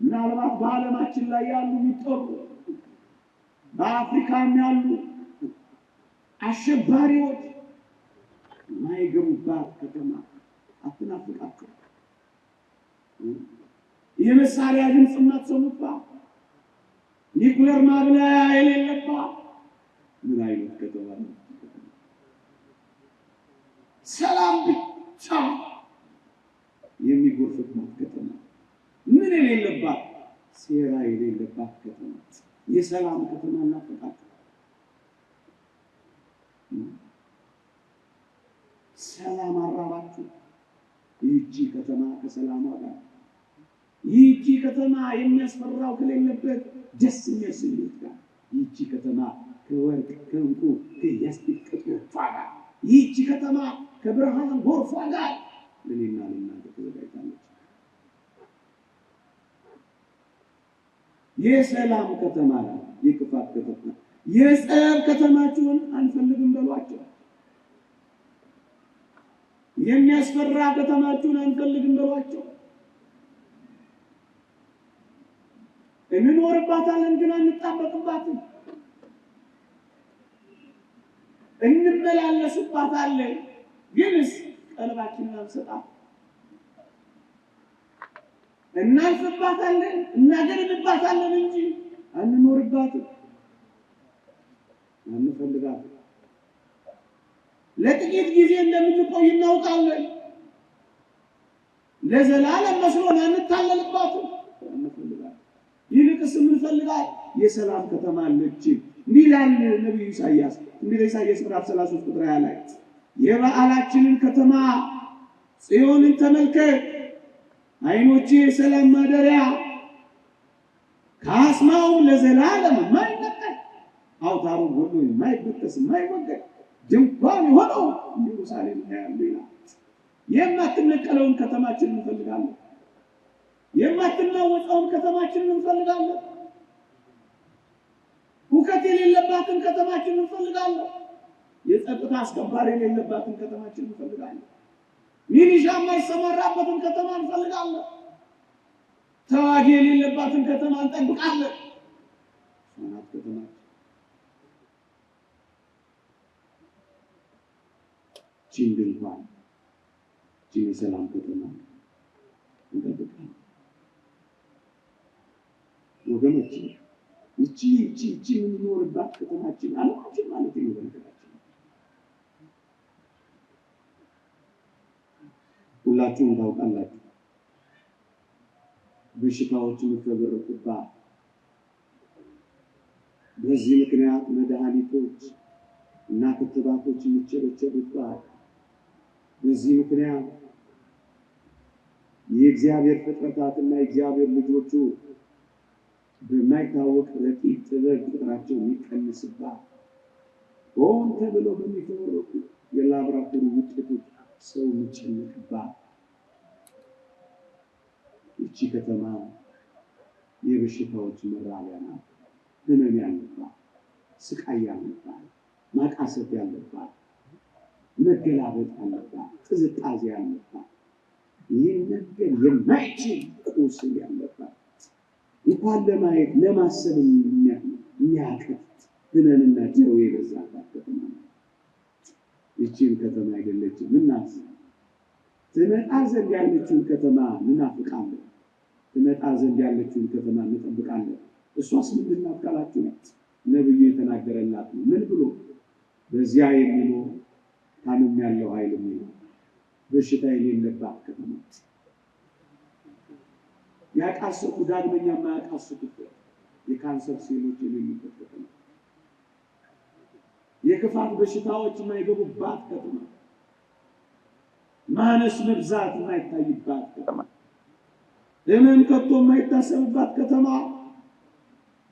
ምናልባት በዓለማችን ላይ ያሉ የሚጠሩ በአፍሪካም ያሉ አሸባሪዎች የማይገቡባት ከተማ አትናፍቃቸው። የመሳሪያ ድምፅ የማትሰሙባት፣ ኒኩለር ማብላያ የሌለባት ምን አይነት ከተማ ነው? ሰላም ብቻ የሚጎርፍባት ከተማ፣ ምን የሌለባት፣ ሴራ የሌለባት ከተማ፣ የሰላም ከተማ እናፍቃቸው። ሰላም አራባችሁ። ይህቺ ከተማ ከሰላሟ ጋር፣ ይህቺ ከተማ የሚያስፈራው ከሌለበት ደስ የሚያሰኙት ጋር፣ ይህቺ ከተማ ከወርቅ ከዕንቁ ከያስጲድ ቅጥሮቿ ጋር፣ ይህቺ ከተማ ከብርሃን ጎርፏ ጋር ለእኔና ለእናንተ ተዘጋጅታለች። የሰላም ከተማ ናት። የክፋት ከተማ፣ የጸብ ከተማችሁን አንፈልግም በሏቸው። የሚያስፈራ ከተማችሁን አንፈልግም በሏቸው። እንኖርባታለን ግን አንጣበቅባትም። እንመላለስባታለን ግንስ ቀልባችንን አንሰጣት። እናልፍባታለን እናገርባታለን እንጂ አንኖርባትም፣ አንፈልጋትም። ለጥቂት ጊዜ እንደምንቆይ እናውቃለን። ለዘላለም መስሎን አንታለልባትም፣ አንፈልጋትም። ይልቅስ የምንፈልጋት የሰላም ከተማ አለች። እንዲህ ይላል ነቢዩ ኢሳይያስ፣ እንግዲህ ኢሳይያስ ምዕራፍ 33 ቁጥር 20 ላይ የበዓላችንን ከተማ ጽዮንን ተመልከት፣ ዓይኖቼ የሰላም ማደሪያ ካስማውም ለዘላለም የማይነቀል አውታሩ ሁሉ የማይበጠስ የማይወገድ ድንኳን የሆነው ኢየሩሳሌም ያያሉ ይላል። የማትነቀለውን ከተማችንን እንፈልጋለን። የማትናወጠውን ከተማችንን እንፈልጋለን። ሁከት የሌለባትን ከተማችንን እንፈልጋለን። የጸጥታ አስከባሪ የሌለባትን ከተማችንን እንፈልጋለን። ሚሊሻ የማይሰማራበትን ከተማ እንፈልጋለን። ተዋጊ የሌለባትን ከተማ እንጠብቃለን። ሶናት ከተማ ቺን ድንኳን ቺን የሰላም ከተማ እንጠብቃለን። ወገኖች ይቺ የምንኖርባት ከተማችን ዓለማችን ማለት ነው። በነገራችን ሁላችሁም ታውቃላችሁ፣ በሽታዎች የሚፈበረኩባት፣ በዚህ ምክንያት መድኃኒቶች እና ክትባቶች የሚቸበቸቡባት፣ በዚህ ምክንያት የእግዚአብሔር ፍጥረታትና የእግዚአብሔር ልጆቹ በማይታወቅ ረቂቅ ጥበብ ቁጥራቸው የሚቀንስባት፣ ሆን ተብሎ በሚፈበረኩ የላብራቶሪ ውጤቶች ሰው የሚጨነቅባት ይቺ ከተማ የበሽታዎች መራቢያ ናት። ህመም ያለባት፣ ስቃይ ያለባት፣ ማቃሰት ያለባት፣ መገላበጥ ያለባት፣ ቅዝቃዜ ያለባት፣ ይህን ነገር የማይችል ቁስል ያለባት፣ እንኳን ለማየት ለማሰብ የሚያቀት ህመምና ደዌ የበዛባት ከተማ ናት። ይቺን ከተማ አይደለችም ምናስብ። ትመጣ ዘንድ ያለችውን ከተማ እንናፍቃለን። ትመጣ ዘንድ ያለችውን ከተማ እንጠብቃለን። እሷስ ምንድን ናት ካላችሁ ነብዩ የተናገረላት ነው። ምን ብሎ? በዚያ የሚኖር ታምም ያለው ኃይል የሚኖር በሽታ የሌለባት ከተማ፣ ያቃሰቱ ዳግመኛ የማያቃስቱበት የካንሰር ሴሎች የሌሉበት ከተማ፣ የክፋት በሽታዎች የማይገቡባት ከተማ፣ ማነስ መብዛት የማይታይባት ከተማ፣ ህመም ከቶ የማይታሰብባት ከተማ፣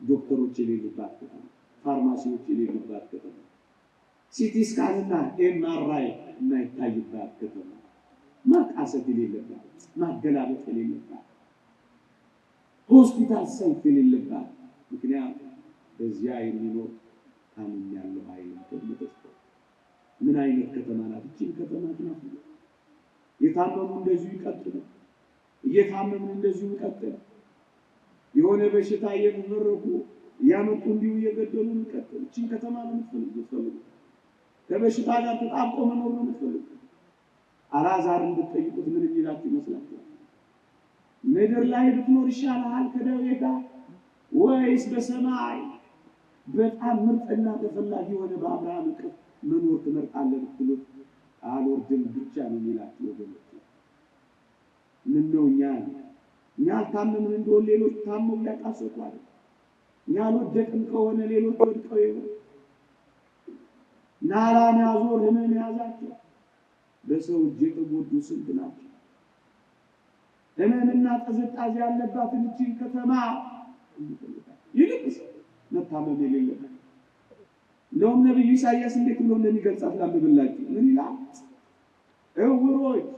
ዶክተሮች የሌሉባት ከተማ፣ ፋርማሲዎች የሌሉባት ከተማ፣ ሲቲ ስካንና ኤምአርአይ የማይታይባት ከተማ፣ ማቃሰት የሌለባት፣ ማገላበጥ የሌለባት፣ ሆስፒታል ሰልፍ የሌለባት። ምክንያቱም በዚያ የሚኖር ታምም ያለው ኃይል ተመተስቶ ምን አይነት ከተማ ናት? እቺን ከተማ ናት። የታመሙ እንደዚሁ ይቀጥሉ፣ እየታመሙ እንደዚሁ ይቀጥሉ። የሆነ በሽታ እየተመረቁ ያመጡ እንዲሁ እየገደሉ ይቀጥሉ። እቺን ከተማ ነው የምትፈልጉ? ከበሽታ ጋር ተጣብቆ መኖር ነው የምትፈልጉ? አልዓዛርን ብትጠይቁት ምን ይላችሁ ይመስላችኋል? ምድር ላይ ብትኖር ይሻልሃል ከደዌ ጋር ወይስ በሰማይ በጣም ምርጥና ተፈላጊ የሆነ በአብርሃም እቅፍ መኖር ትመርጣለህ ብትሉት አልወርድም ብቻ ነው የሚላችሁ ወገኖች። ምን ነው እኛ ታመምን እንደሆነ ሌሎች ታመው ያቃሰቷል። እኛ አልወደቅም ከሆነ ሌሎች ወድቀው ይሆን? ናራን ያዞር ህመም ያዛቸው በሰው እጅ የተጎዱ ስንት ናቸው? ህመምና ቅዝቃዜ ያለባትን እቺን ከተማ ይልቅስ መታመም የሌለበት እንደውም ነብዩ ኢሳይያስ እንዴት ብሎ እንደሚገልጻት ላንብብላችሁ። ምን ይላል? እውሮች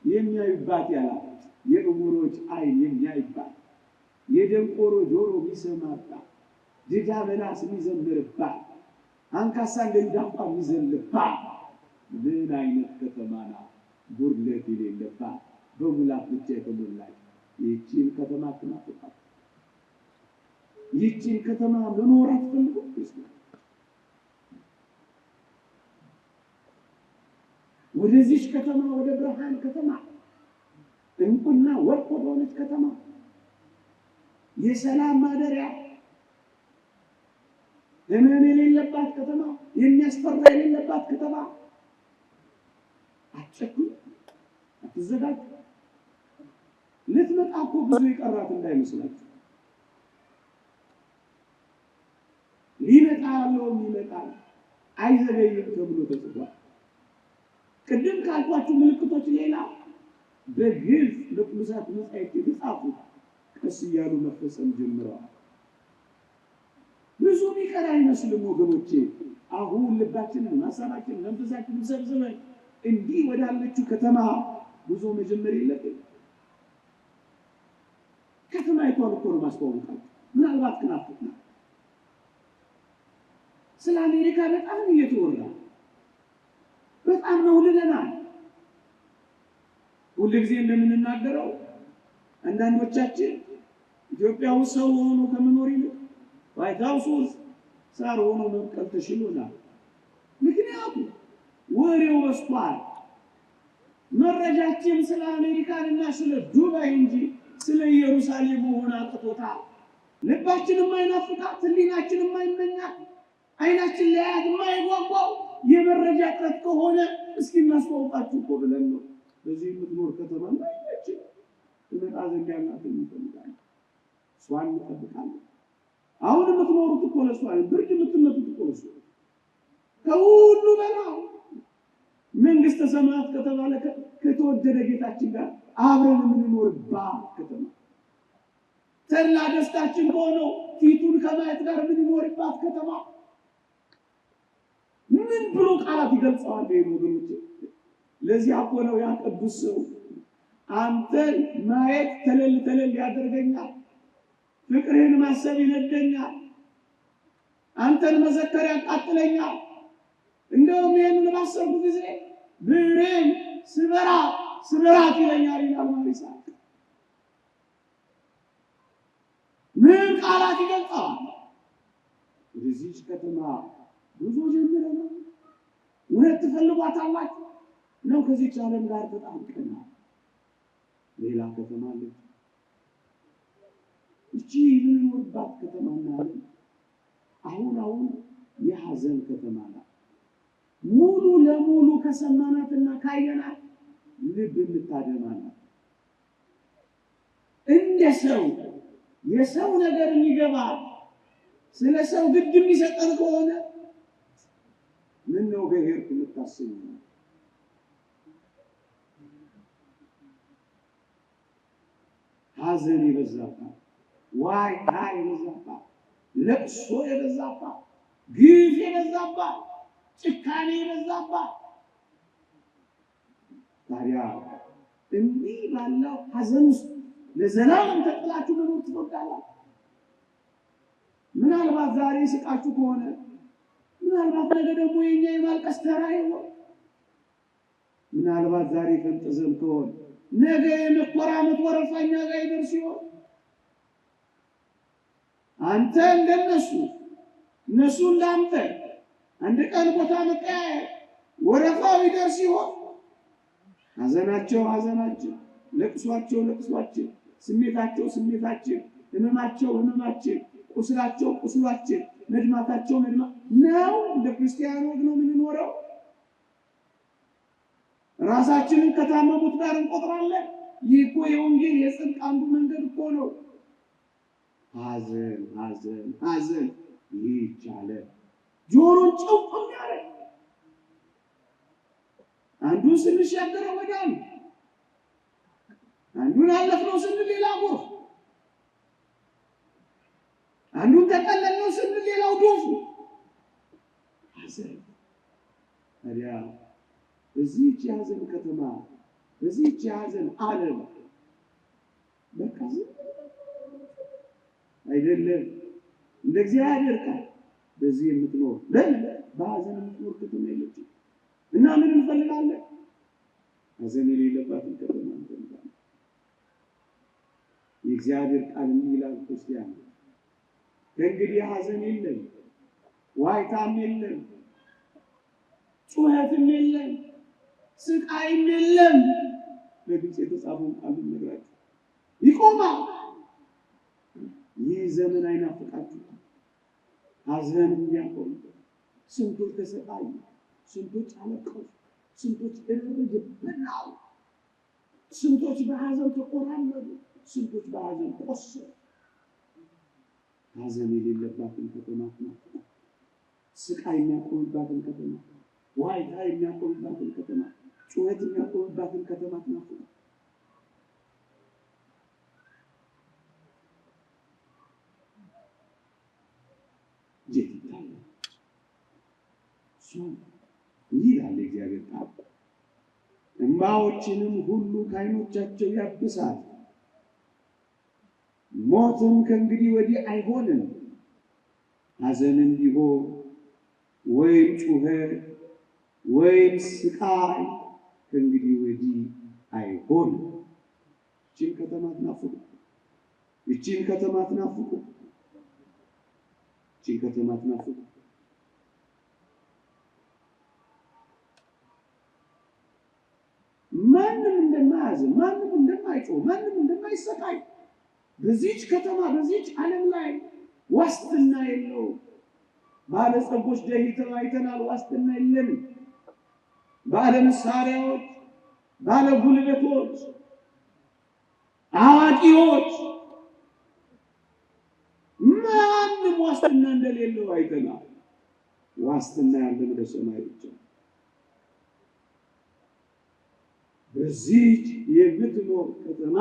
የሚያዩባት ያላት፣ የእውሮች አይን የሚያይባት፣ የደንቆሮ ጆሮ የሚሰማባት፣ ድዳ መላስ የሚዘምርባት፣ አንካሳ እንደንዳቋ የሚዘልባት ምን አይነት ከተማ ናት? ጉድለት የሌለባት በሙላት ብቻ የተሞላች ይህቺን ከተማ ትናፍቃል። ይህቺን ከተማ መኖር አትፈልጉም? ወደዚች ከተማ ወደ ብርሃን ከተማ እንቁና ወርቅ ወደሆነች ከተማ የሰላም ማደሪያ ህመም የሌለባት ከተማ የሚያስፈራ የሌለባት ከተማ አትቸኩሉ፣ አትዘጋጁ። ልትመጣ እኮ ብዙ የቀራት እንዳይመስላችሁ። ሊመጣ ያለውም ይመጣል አይዘገይም ተብሎ ተጽፏል። ቅድም ካልኳችሁ ምልክቶች ሌላ በግልጽ በቅዱሳት መጻሕፍት የተጻፉ ቀስ እያሉ መፈጸም ጀምረዋል። ብዙ የሚቀር አይመስልም ወገኖቼ። አሁን ልባችንን፣ ሀሳባችንን፣ መንፈሳችንን ሰብስበን እንዲህ ወዳለችው ከተማ ጉዞ መጀመር የለብንም። ከተማይቷን እኮ ነው ማስተዋወቃችሁ። ምናልባት ክናፍቅና ስለ አሜሪካ በጣም እየተወራ በጣም ነው ልለናል። ሁልጊዜ እንደምንናገረው አንዳንዶቻችን ኢትዮጵያ ውስጥ ሰው ሆኖ ከመኖር ይልቅ ዋይት ሃውስ ውስጥ ሳር ሆኖ መብቀል ተሽሎናል። ምክንያቱም ወሬው በዝቷል። መረጃችን ስለ አሜሪካንና ስለ ዱባይ እንጂ ስለ ኢየሩሳሌም ሆነ አጥቶታል። ልባችን የማይናፍቃት፣ ህሊናችን የማይመኛት፣ አይናችን ለያት የማይጓጓው የመረጃ ጥረት ከሆነ እስኪ እናስተዋውቃችሁ እኮ ብለን ነው። በዚህ የምትኖር ከተማ ማይነች ትመጣ ዘንድ ያላትን እንፈልጋለን። እሷን እንጠብቃለን። አሁን የምትኖሩት እኮ ለእሷ ብርድ የምትመቱት እኮ ለእሷ ከሁሉ በላይ መንግስተ ሰማያት ከተባለ ከተወደደ ጌታችን ጋር አብረን የምንኖርባት ከተማ፣ ተድላ ደስታችን ከሆነው ፊቱን ከማየት ጋር የምንኖርባት ከተማ ምን ብሎ ቃላት ይገልጸዋል ወገኖቼ? ለዚህ እኮ ነው ያ ቅዱስ ሰው አንተን ማየት ተለል ያደርገኛል፣ ፍቅርህን ማሰብ ይነደኛል፣ አንተን መዘከር ያቃጥለኛል። እንደውም ይህንን ባሰብኩ ጊዜ ብሬን ስበራት ይለኛል ይላል ማሪሳ። ምን ቃላት ይገልጸዋል? ወደዚች ከተማ ጉዞ ጀምረናል። እውነት ትፈልጓታላችሁ ነው? ከዚች ዓለም ጋር ተጣብቀናል። ሌላ ከተማ አለች። እቺ የምንኖርባት ከተማና ዓለም አሁን የሐዘን ከተማ ናት። ሙሉ ለሙሉ ከሰማናትና ካየናት ልብ የምታደማናት። እንደ ሰው የሰው ነገር የሚገባ ስለ ሰው ግድ የሚሰጠን ከሆነ ምን ነው በሄድኩ የምታስቡ? ሐዘን የበዛባት፣ ዋይታ የበዛባት፣ ለቅሶ የበዛባት፣ ግፍ የበዛባት፣ ጭካኔ የበዛባት። ታዲያ እንዲህ ባለው ሐዘን ውስጥ ለዘላለም ተጥላችሁ መኖር ትወዳላችሁ? ምናልባት ዛሬ ስቃችሁ ከሆነ ምናልባት ነገ ደግሞ የኛ የማልቀስ ተራ ይሆን። ምናልባት ዛሬ ፈንጥዘን ከሆነ ነገ የመቆራመጥ ወረፋኛ ጋር ይደርስ ይሆን። አንተ እንደነሱ እነሱ እንዳንተ አንድ ቀን ቦታ መቀያየር ወረፋው ይደርስ ይሆን። ሐዘናቸው ሐዘናችን፣ ለቅሷቸው ለቅሷችን፣ ስሜታቸው ስሜታችን፣ ህመማቸው ህመማችን፣ ቁስላቸው ቁስላችን፣ መድማታቸው መድማት ነው። እንደ ክርስቲያን ወግ ነው የምንኖረው። ራሳችንን ከታመሙት ጋር እንቆጥራለን። ይህ እኮ የወንጌል የጽድቅ አንዱ መንገድ እኮ ነው። ሐዘን ሐዘን ሐዘን ይቻላል ጆሮን ጭው የሚያደርግ አንዱን ስንሻገረው ወዲያው አንዱን አለፍነው ስንል ሌላ ጎርፍ፣ አንዱን ተቀለልነው ስንል ሌላው ዶፍ። ሐዘን ታዲያ በዚህች የሐዘን ከተማ በዚህች የሐዘን ዓለም በቃ አይደለም እንደ እግዚአብሔር ቃል በዚህ የምትኖር በሐዘን የምትኖር ከተማ የለችም። እና ምን እንፈልጋለን? ሐዘን የሌለባትን ከተማ እንፈልጋለን። የእግዚአብሔር ቃል እንዲህ ይላል፣ ክርስቲያን ከእንግዲህ ሐዘን የለም፣ ዋይታም የለም፣ ጩኸትም የለም፣ ስቃይም የለም። በግልጽ የተጻፈውን ቃል ነግራችሁ ይቆማል። ይህ ዘመን አይናፍቃችሁ? ሐዘን እንዲያቆም ስንቶች ተሰቃዩ፣ ስንቶች አለቀሱ፣ ስንቶች እርግብናው፣ ስንቶች በሐዘን ተቆራመዱ፣ ስንቶች በሐዘን ቆሰሉ። ሐዘን የሌለባትን ከተማ ናፍቁ። ስቃይ የሚያቆምባትን ከተማ፣ ዋይታ የሚያቆምባትን ከተማ፣ ጩኸት የሚያቆምባትን ከተማ ናፍቁ። እንዲህ ይላል እግዚአብሔር ቃል፣ እንባዎችንም ሁሉ ከዓይኖቻቸው ያብሳል፣ ሞትም ከእንግዲህ ወዲህ አይሆንም፣ ሐዘንም ቢሆን ወይም ጩኸት ወይም ስቃይ ከእንግዲህ ወዲህ አይሆንም። ይህችን ከተማ ትናፍቁ፣ ይህችን ከተማ ትናፍቁ፣ ይህችን ከተማ ትናፍቁ። ማንም እንደማያዝን፣ ማንም እንደማይጮህ፣ ማንም እንደማይሰቃይ በዚህች ከተማ በዚህች ዓለም ላይ ዋስትና የለው። ባለጸጎች ደህይተው አይተናል፣ ዋስትና የለንም። ባለ መሳሪያዎች፣ ባለ ጉልበቶች፣ አዋቂዎች ማንም ዋስትና እንደሌለው አይተናል። ዋስትና ያለን በሰማይ ብቻ። በዚህች የምትኖር ከተማ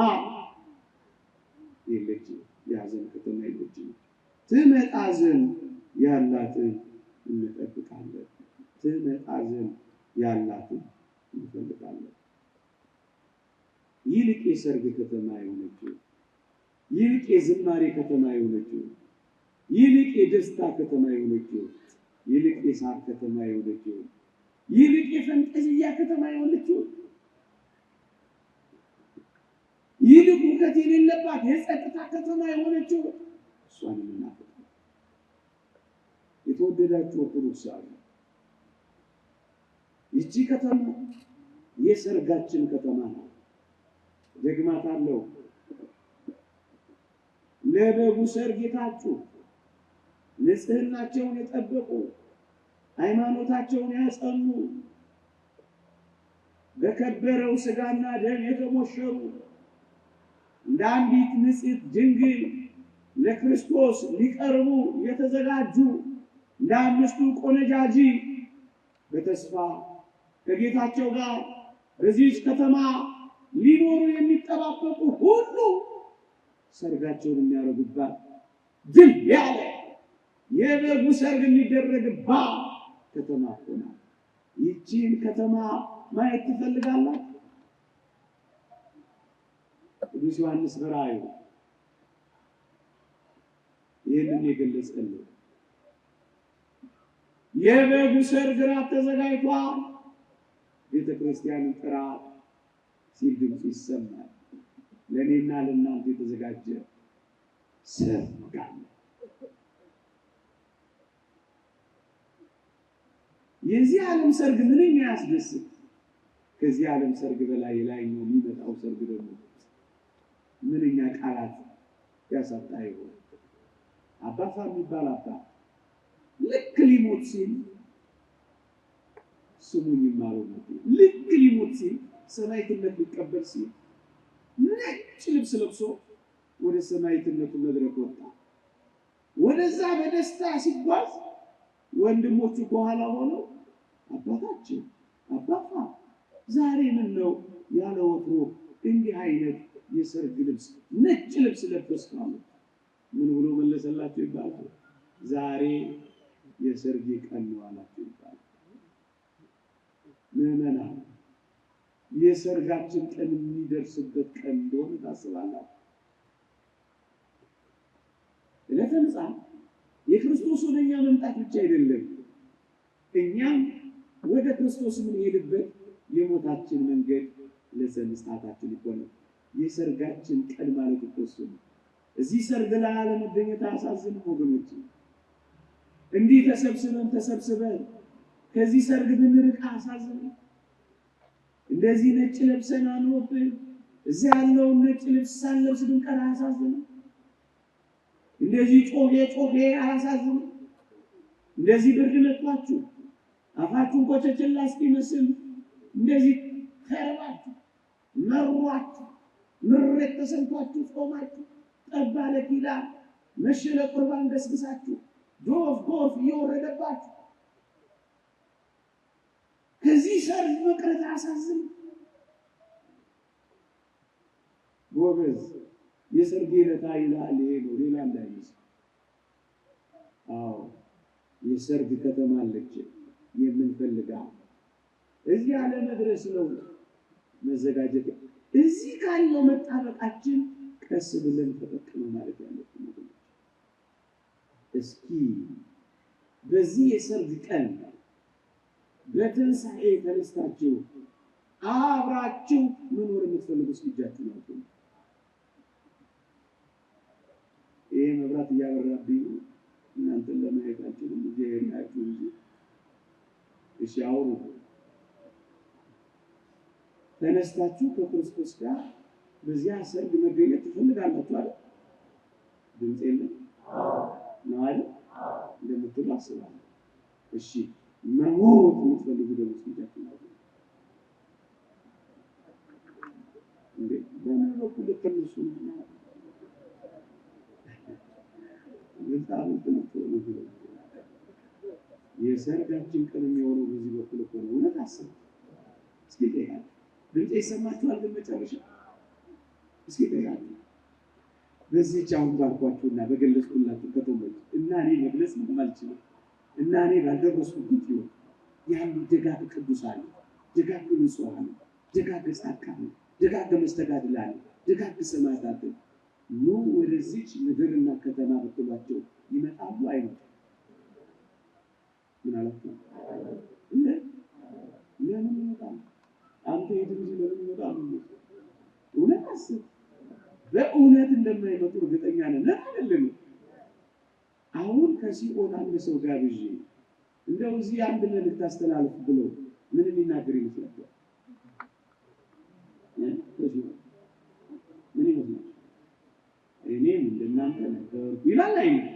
የለችም፣ የሐዘን ከተማ የለችም። ትመጣ ዘንድ ያላትን እንጠብቃለን፣ ትመጣ ዘንድ ያላትን እንፈልጋለን። ይልቅ የሰርግ ከተማ የሆነችው፣ ይልቅ የዝማሬ ከተማ የሆነችው፣ ይልቅ የደስታ ከተማ የሆነችው፣ ይልቅ የሳር ከተማ የሆነችው፣ ይልቅ የፈንጠዝያ ከተማ የሆነችው፣ ይልቅ ሁከት የሌለባት የጸጥታ ከተማ የሆነችው እሷን እናፍቃለን። የተወደዳችሁ ኦርቶዶክሳውያን፣ ይቺ ከተማ የሰርጋችን ከተማ ነው። ደግማታለሁ። ለበጉ ሰርግ የታጩ፣ ንጽህናቸውን የጠበቁ፣ ሃይማኖታቸውን ያጸኑ፣ በከበረው ሥጋና ደም የተሞሸሩ፣ እንደ አንዲት ንጽሕት ድንግል ለክርስቶስ ሊቀርቡ የተዘጋጁ፣ እንደ አምስቱ ቆነጃጅት በተስፋ ከጌታቸው ጋር በዚህች ከተማ ሊኖሩ የሚጠባበቁ ሁሉ ሰርጋቸውን የሚያደርጉባት ድል ያለ የበጉ ሰርግ የሚደረግባት ከተማ ሆና ይህችን ከተማ ማየት ትፈልጋላችሁ? ቅዱስ ዮሐንስ በራእዩ ይህንን የገለጸልን የበጉ ሰርግ ራት ተዘጋጅቷል፣ ቤተ ክርስቲያንን ጥራ ሲል ድምፁ ይሰማል። ለእኔና ለእናንተ የተዘጋጀ ሰርግ አለ። የዚህ ዓለም ሰርግ ምንኛ ያስደስት! ከዚህ ዓለም ሰርግ በላይ ላይኛው የሚመጣው ሰርግ ደግሞ ምንኛ ቃላት ያሳጣ ይሆን። አባፋ የሚባል አባት ልክ ሊሞት ሲል ስሙን ይማሩ ነበር። ልክ ሊሞት ሲል ሰማዕትነት ሊቀበል ሲል ነጭ ልብስ ለብሶ ወደ ሰማዕትነቱ መድረክ ወጣ። ወደዛ በደስታ ሲጓዝ ወንድሞቹ ከኋላ ሆነው አባታችን አባፋ ዛሬ ምን ነው ያለ ወትሮ እንዲህ አይነት የሰርግ ልብስ ነጭ ልብስ ለበስክ አሉት። ምን ብሎ መለሰላቸው ይባላል? ዛሬ የሰርግ ቀን ነው አላቸው ይባላል። ምዕመናን የሰርጋችን ቀን የሚደርስበት ቀን እንደሆነ ታስባላችሁ? ዕለተ ምጽአት የክርስቶስ ወደኛ መምጣት ብቻ አይደለም፣ እኛም ወደ ክርስቶስ የምንሄድበት የሞታችን መንገድ ለዘንስታታችን ይሆናል። የሰርጋችን ቀን ማለት እሱ ነው። እዚህ ሰርግ ላይ አለመገኘት አያሳዝንም ወገኖች? እንዲህ ተሰብስበን ከዚህ ሰርግ ብንርቅ አያሳዝንም? እንደዚህ ነጭ ለብሰን አንወብን እዚህ ያለውን ነጭ ልብስ ሳንለብስ ብንቀር አያሳዝንም? እንደዚህ ጮሄ አያሳዝንም? እንደዚህ ብርድ መጥቷችሁ አፋችሁን ቆጨጭላ እስኪመስል እንደዚህ ተርባችሁ መሯችሁ ምሬት ተሰምቷችሁ ጾማችሁ ጠባ ለኪዳን መሸ ለቁርባን ገስግሳችሁ ዶፍ ጎርፍ እየወረደባችሁ ከዚህ ሰርግ መቅረት አያሳዝንም? ጎበዝ የሰርግ ዕለት ይላል። ይሄ ነው ሌላ እንዳይመስል። አዎ የሰርግ ከተማ አለች የምንፈልጋት። እዚህ ያለ መድረስ ነው መዘጋጀት። እዚህ ካለው መጣበቃችን ቀስ ብለን ተጠቅመን ማለት ያለብን ነው። እስኪ በዚህ የሰርግ ቀን በትንሣኤ ተነስታችሁ አብራችሁ መኖር የምትፈልጉ እስኪ እጃችሁን አውጡ። ይሄ መብራት እያበራብኝ ነው፣ እናንተን ለማየት አልችልም። እየሄዳችሁ እንጂ እሺ አውሩ። ተነስታችሁ ከክርስቶስ ጋር በዚያ ሰርግ መገኘት ትፈልጋላችሁ አይደል? ድምፅ የለም ነው አይደል? እንደምትሉ አስባለሁ። እሺ መሞት የምትፈልጉ ደግሞ እስኪ ነው እንዴ? በምን በኩል ልትነሱ ነው? የሰርጋችን ቀን የሚሆነው በዚህ በኩል እኮ ነው። እውነት አስቡ እስኪ ጠይቃለሁ። ድምፅ ይሰማችኋል? ግን መጨረሻ እስኪ ጠይቃለሁ። በዚህች አሁን ባልኳችሁና በገለጽኩላችሁ ከተሞች እና እኔ መግለጽ ምንም አልችልም እና እኔ ባልደረስኩበት ይሆን ያሉ ደጋግ ቅዱሳን፣ ደጋግ ንጹሐን፣ ደጋግ ጻድቃን፣ ደጋግ መስተጋድላን፣ ደጋግ ሰማዕታት ኑ ወደዚች ምድርና ከተማ ብትሏቸው ይመጣሉ አይመጡም? ምን አላችሁ? ለምን ይመጣሉ? አንተ የድምፅ ለምን ይመጣሉ? እውነት አስብ። በእውነት እንደማይመጡ እርግጠኛ ነን አይደለም? አሁን ከሲኦል አንድ ሰው ጋብዤ እንደው እዚህ አንድ መልእክት አስተላልፍ ብለው ምን የሚናገር ይመስላችኋል? ምን ይመስላል? እኔም እንደናንተ ነበር ይላል አይደል?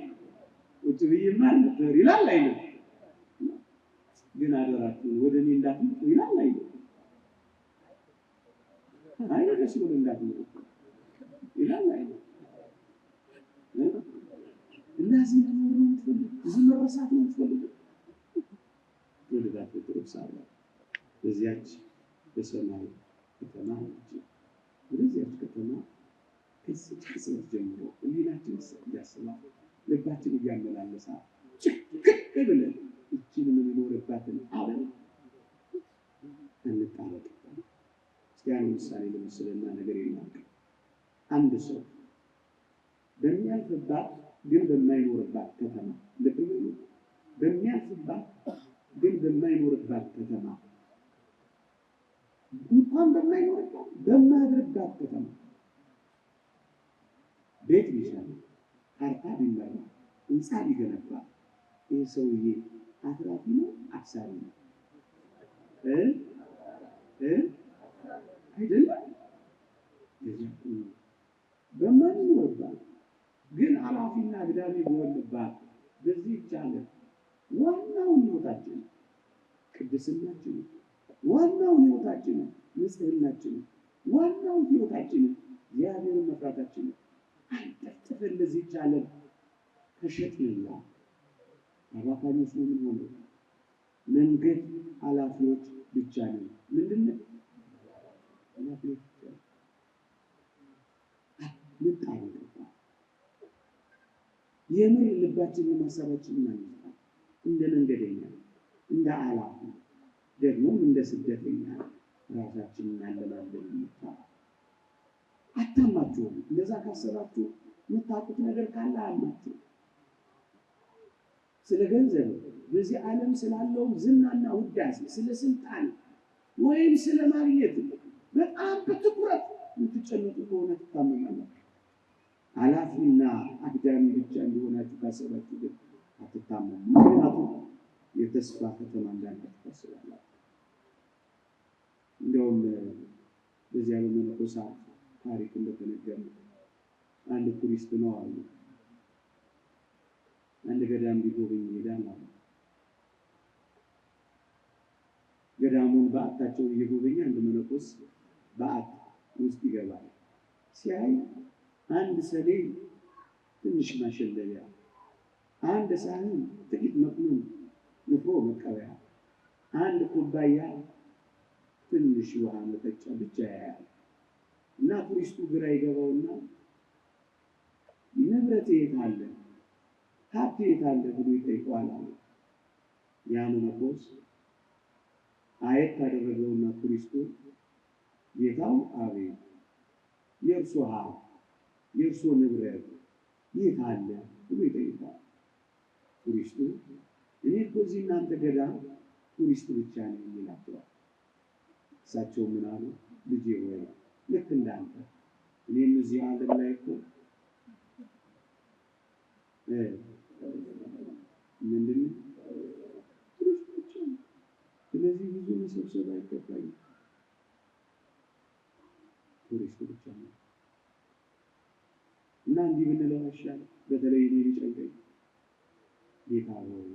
ቁጭ ብዬማ ነበር ይላል አይደል? ግን አደራችሁ ወደ እኔ እንዳትመጡ ይላል አይደል? አይደል? ሲኦል እንዳትመጡ ይላል አይደል? እነዚህ መኖር ነው የምትፈልጉ? እዚህ መረሳት ነው የምትፈልጉ? ወደዳት ተርሳለ በዚያች በሰማይ ከተማ ነች። ወደዚያች ከተማ ከስንት ጀምሮ ህሊናችን እያሰባል ልባችን እያመላለሳ ጭክክ ብለን እችን የምንኖርባትን ዓለም እንጣረቅ። እስኪ ምሳሌ ለምሳሌና ነገር ይናገር። አንድ ሰው በሚያልፍባት ግን በማይኖርባት ከተማ ለጥሩ በሚያልፍባት ግን በማይኖርባት ከተማ እንኳን በማይኖርባት በማያድርባት ከተማ ቤት ቢሰራ ካርታ ቢመራ ህንፃ ቢገነባ ይህ ሰውዬ አትራፊ ነው አክሳሪ ነው? አይደለም። በማይኖርባት ግን ኃላፊና አግዳሚ በሆነባት በዚህ ይቻላል። ዋናው ህይወታችን ቅድስናችን፣ ዋናው ህይወታችን ንጽህናችን፣ ዋናው ህይወታችን እግዚአብሔርን መፍራታችን አንጠፍጥፈን ለዚህ ይቻላል። ተሸጥንና አባካኞች ነው ምን ሆነ መንገድ ኃላፊዎች ብቻ ነን። ምንድነው ኃላፊዎች ብቻ ልጣረቅ የምር ልባችንን ማሰባችንን አንይታ እንደ መንገደኛ እንደ አላፊ ደግሞ እንደ ስደተኛ ራሳችንን አለማንደል እንታ አታማችሁ። እንደዛ ካሰባችሁ የምታውቁት ነገር ካለ አማችሁ ስለ ገንዘብ በዚህ ዓለም ስላለው ዝናና ውዳሴ ስለ ስልጣን ወይም ስለ ማግኘት በጣም በትኩረት የምትጨነቁ ከሆነ ትታመማላችሁ። ኃላፊና አግዳሚ ብቻ እንደሆናችሁ ካሰባችሁ ግን አትታመሙ። ምክንያቱም የተስፋ ከተማ እንዳላችሁ ታስባላችሁ። እንደውም በዚህ ዓለም መነኮሳት ታሪክ እንደተነገረ አንድ ቱሪስት ነው አሉ አንድ ገዳም ሊጎበኝ ይሄዳል አሉ። ገዳሙን በዓታቸውን እየጎበኘ አንድ መነኮስ በዓት ውስጥ ይገባል። ሲያይ አንድ ሰሌን ትንሽ ማሸለቢያ፣ አንድ ሳህን ጥቂት መቅኑን ንፍሮ መቀበያ፣ አንድ ኩባያ ትንሽ ውሃ መጠጫ ብቻ ያያል። እና ቱሪስቱ ግራ ይገባውና ንብረት የት አለ ሀብት የት አለ ብሎ ይጠይቀዋል አለ። ያ መነኮስ አየት ካደረገውና ቱሪስቱ ጌታው አቤት የእርሶ ሀብት የእርሶ ንብረት የት አለ ብሎ ይጠይቃል። ቱሪስቱ እኔ እኮ እዚህ እናንተ ገዳም ቱሪስት ብቻ ነኝ ይላቸዋል። እሳቸው ምን አሉ? ልጄ ሆይ ልክ እንዳንተ እኔም እዚህ ዓለም ላይ እኮ ምንድን ነው ቱሪስት ብቻ ነኝ። ስለዚህ ብዙ መሰብሰብ አይገባኝም። ቱሪስት ብቻ ነኝ እና እንዲህ ብንለው ይሻላል። በተለይ እኔ ቢጨንቀኝ ጌታ ሆይ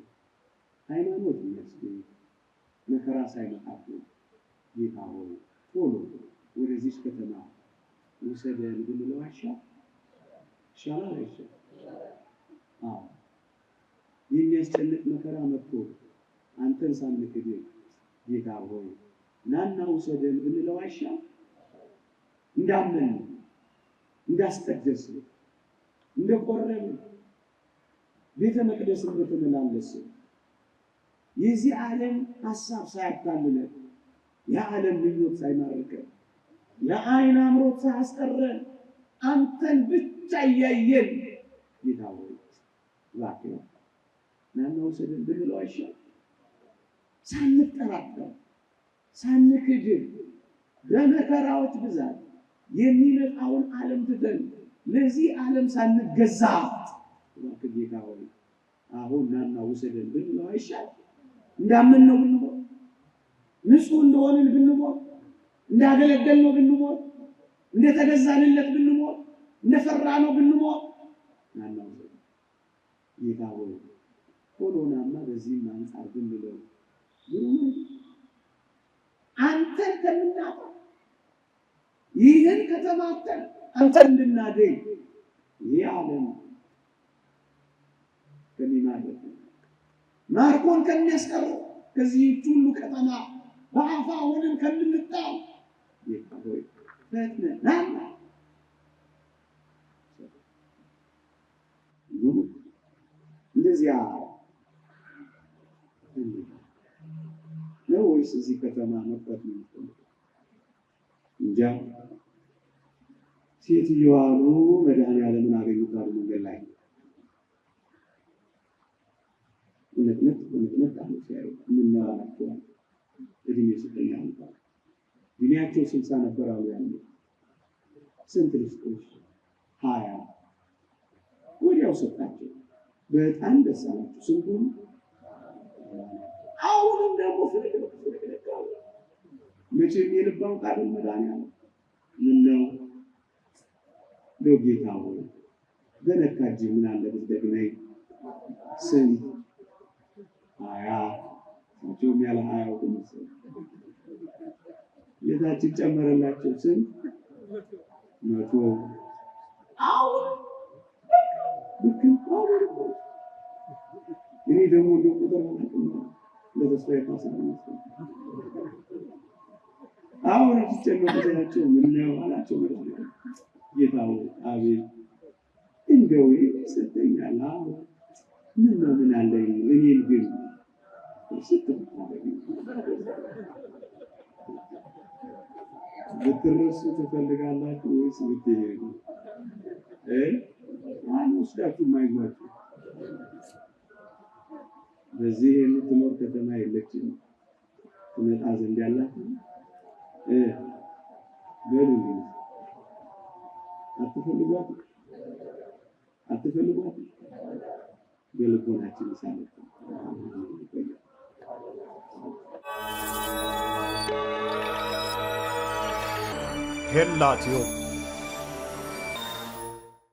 ሃይማኖት የሚያስገኝ መከራ ሳይመጣብን ጌታ ሆይ ቶሎ ወደዚህ ከተማ ውሰደን ብንለው ይሻላል አይሻልም? አዎ የሚያስጨንቅ መከራ መጥቶ አንተን ሳንክድ ጌታ ሆይ ናና ውሰደን ብንለው አይሻልም? እንዳመን እንዳስቀደስ እንደቆረብ ቤተ መቅደስን በተመላለስ የዚህ ዓለም ሐሳብ ሳያታልለን የዓለም ምኞት ሳይማርከን የዓይን አምሮት ሳያስቀረን አንተን ብቻ እያየን ጌታ ሆይ እባክህ ናና ውሰደን ብንለው አይሻልም? ሳንጠራጠር ሳንክድ በመከራዎች ብዛት የሚመጣውን ዓለም ትተን ለዚህ ዓለም ሳንገዛ እባክህ ጌታ ሆይ አሁን ናና ውሰደን ብንለው አይሻልም? እንዳምን ነው ብንሞት ንጹህ እንደሆንን ብንሞት እንዳገለገልነው ብንሞት እንደተገዛንለት ብንሞት እንደፈራነው ብንሞት ናና ውሰደን ጌታ ሆይ ቶሎናማ በዚህም አንጻር ብንለው አንተን ከምናጣ ይህን ከተማተን አንተን እንድናገኝ ይህ ዓለም ከሚማለድ ማርኮን ከሚያስቀር ከዚህ ሁሉ ከተማ በአፋ ሆነን ከምንጣው ጌታ ሆይ ፈጥነን ናና ወደዚያ ነው ወይስ እዚህ ከተማ መጥፋት ነው? እንጃ። ሴትዮዋ መድኃኒዓለምን አገኙታል መንገድ ላይ እውነት አሉ ሲያዩ ምናላቸው እድሜ ስጠኛ ነበር። እድሜያቸው 60 ነበር አሉ። ያለ ስንት ልስጦች 20 ወዲያው ሰጣቸው። በጣም ደስ አላቸው። ስንቱን አሁንም ደግሞ ፍልቅ መቼም የልባው ቃል መድኃኒዓለም ምነው ጌታ ሆይ በነካጅ ምን አለ ብትደግመኝ ስንት 20 ናቸውም ያለ 20 ቁምስል ጌታችን ጨመረላቸው። ስንት 100 አሁን እኔ ደግሞ ቁጥር ለተስፋዬ ካሳነው አሁን ሲጨመርላቸው ምነው አላቸው መድኃኒዓለም ጌታው አቤት እንደው ይሰጠኛል። አሁን ምን አለኝ እኔን ግን ብትረሱ ትፈልጋላችሁ ወይስ ብትሄዱ? አንወስዳችሁ ማይዟችሁ። በዚህ የምትኖር ከተማ የለችም ትመጣ ዘንድ ያላት በሉ አትፈልጓት በልቦናችን ሳለት ሄላትዮ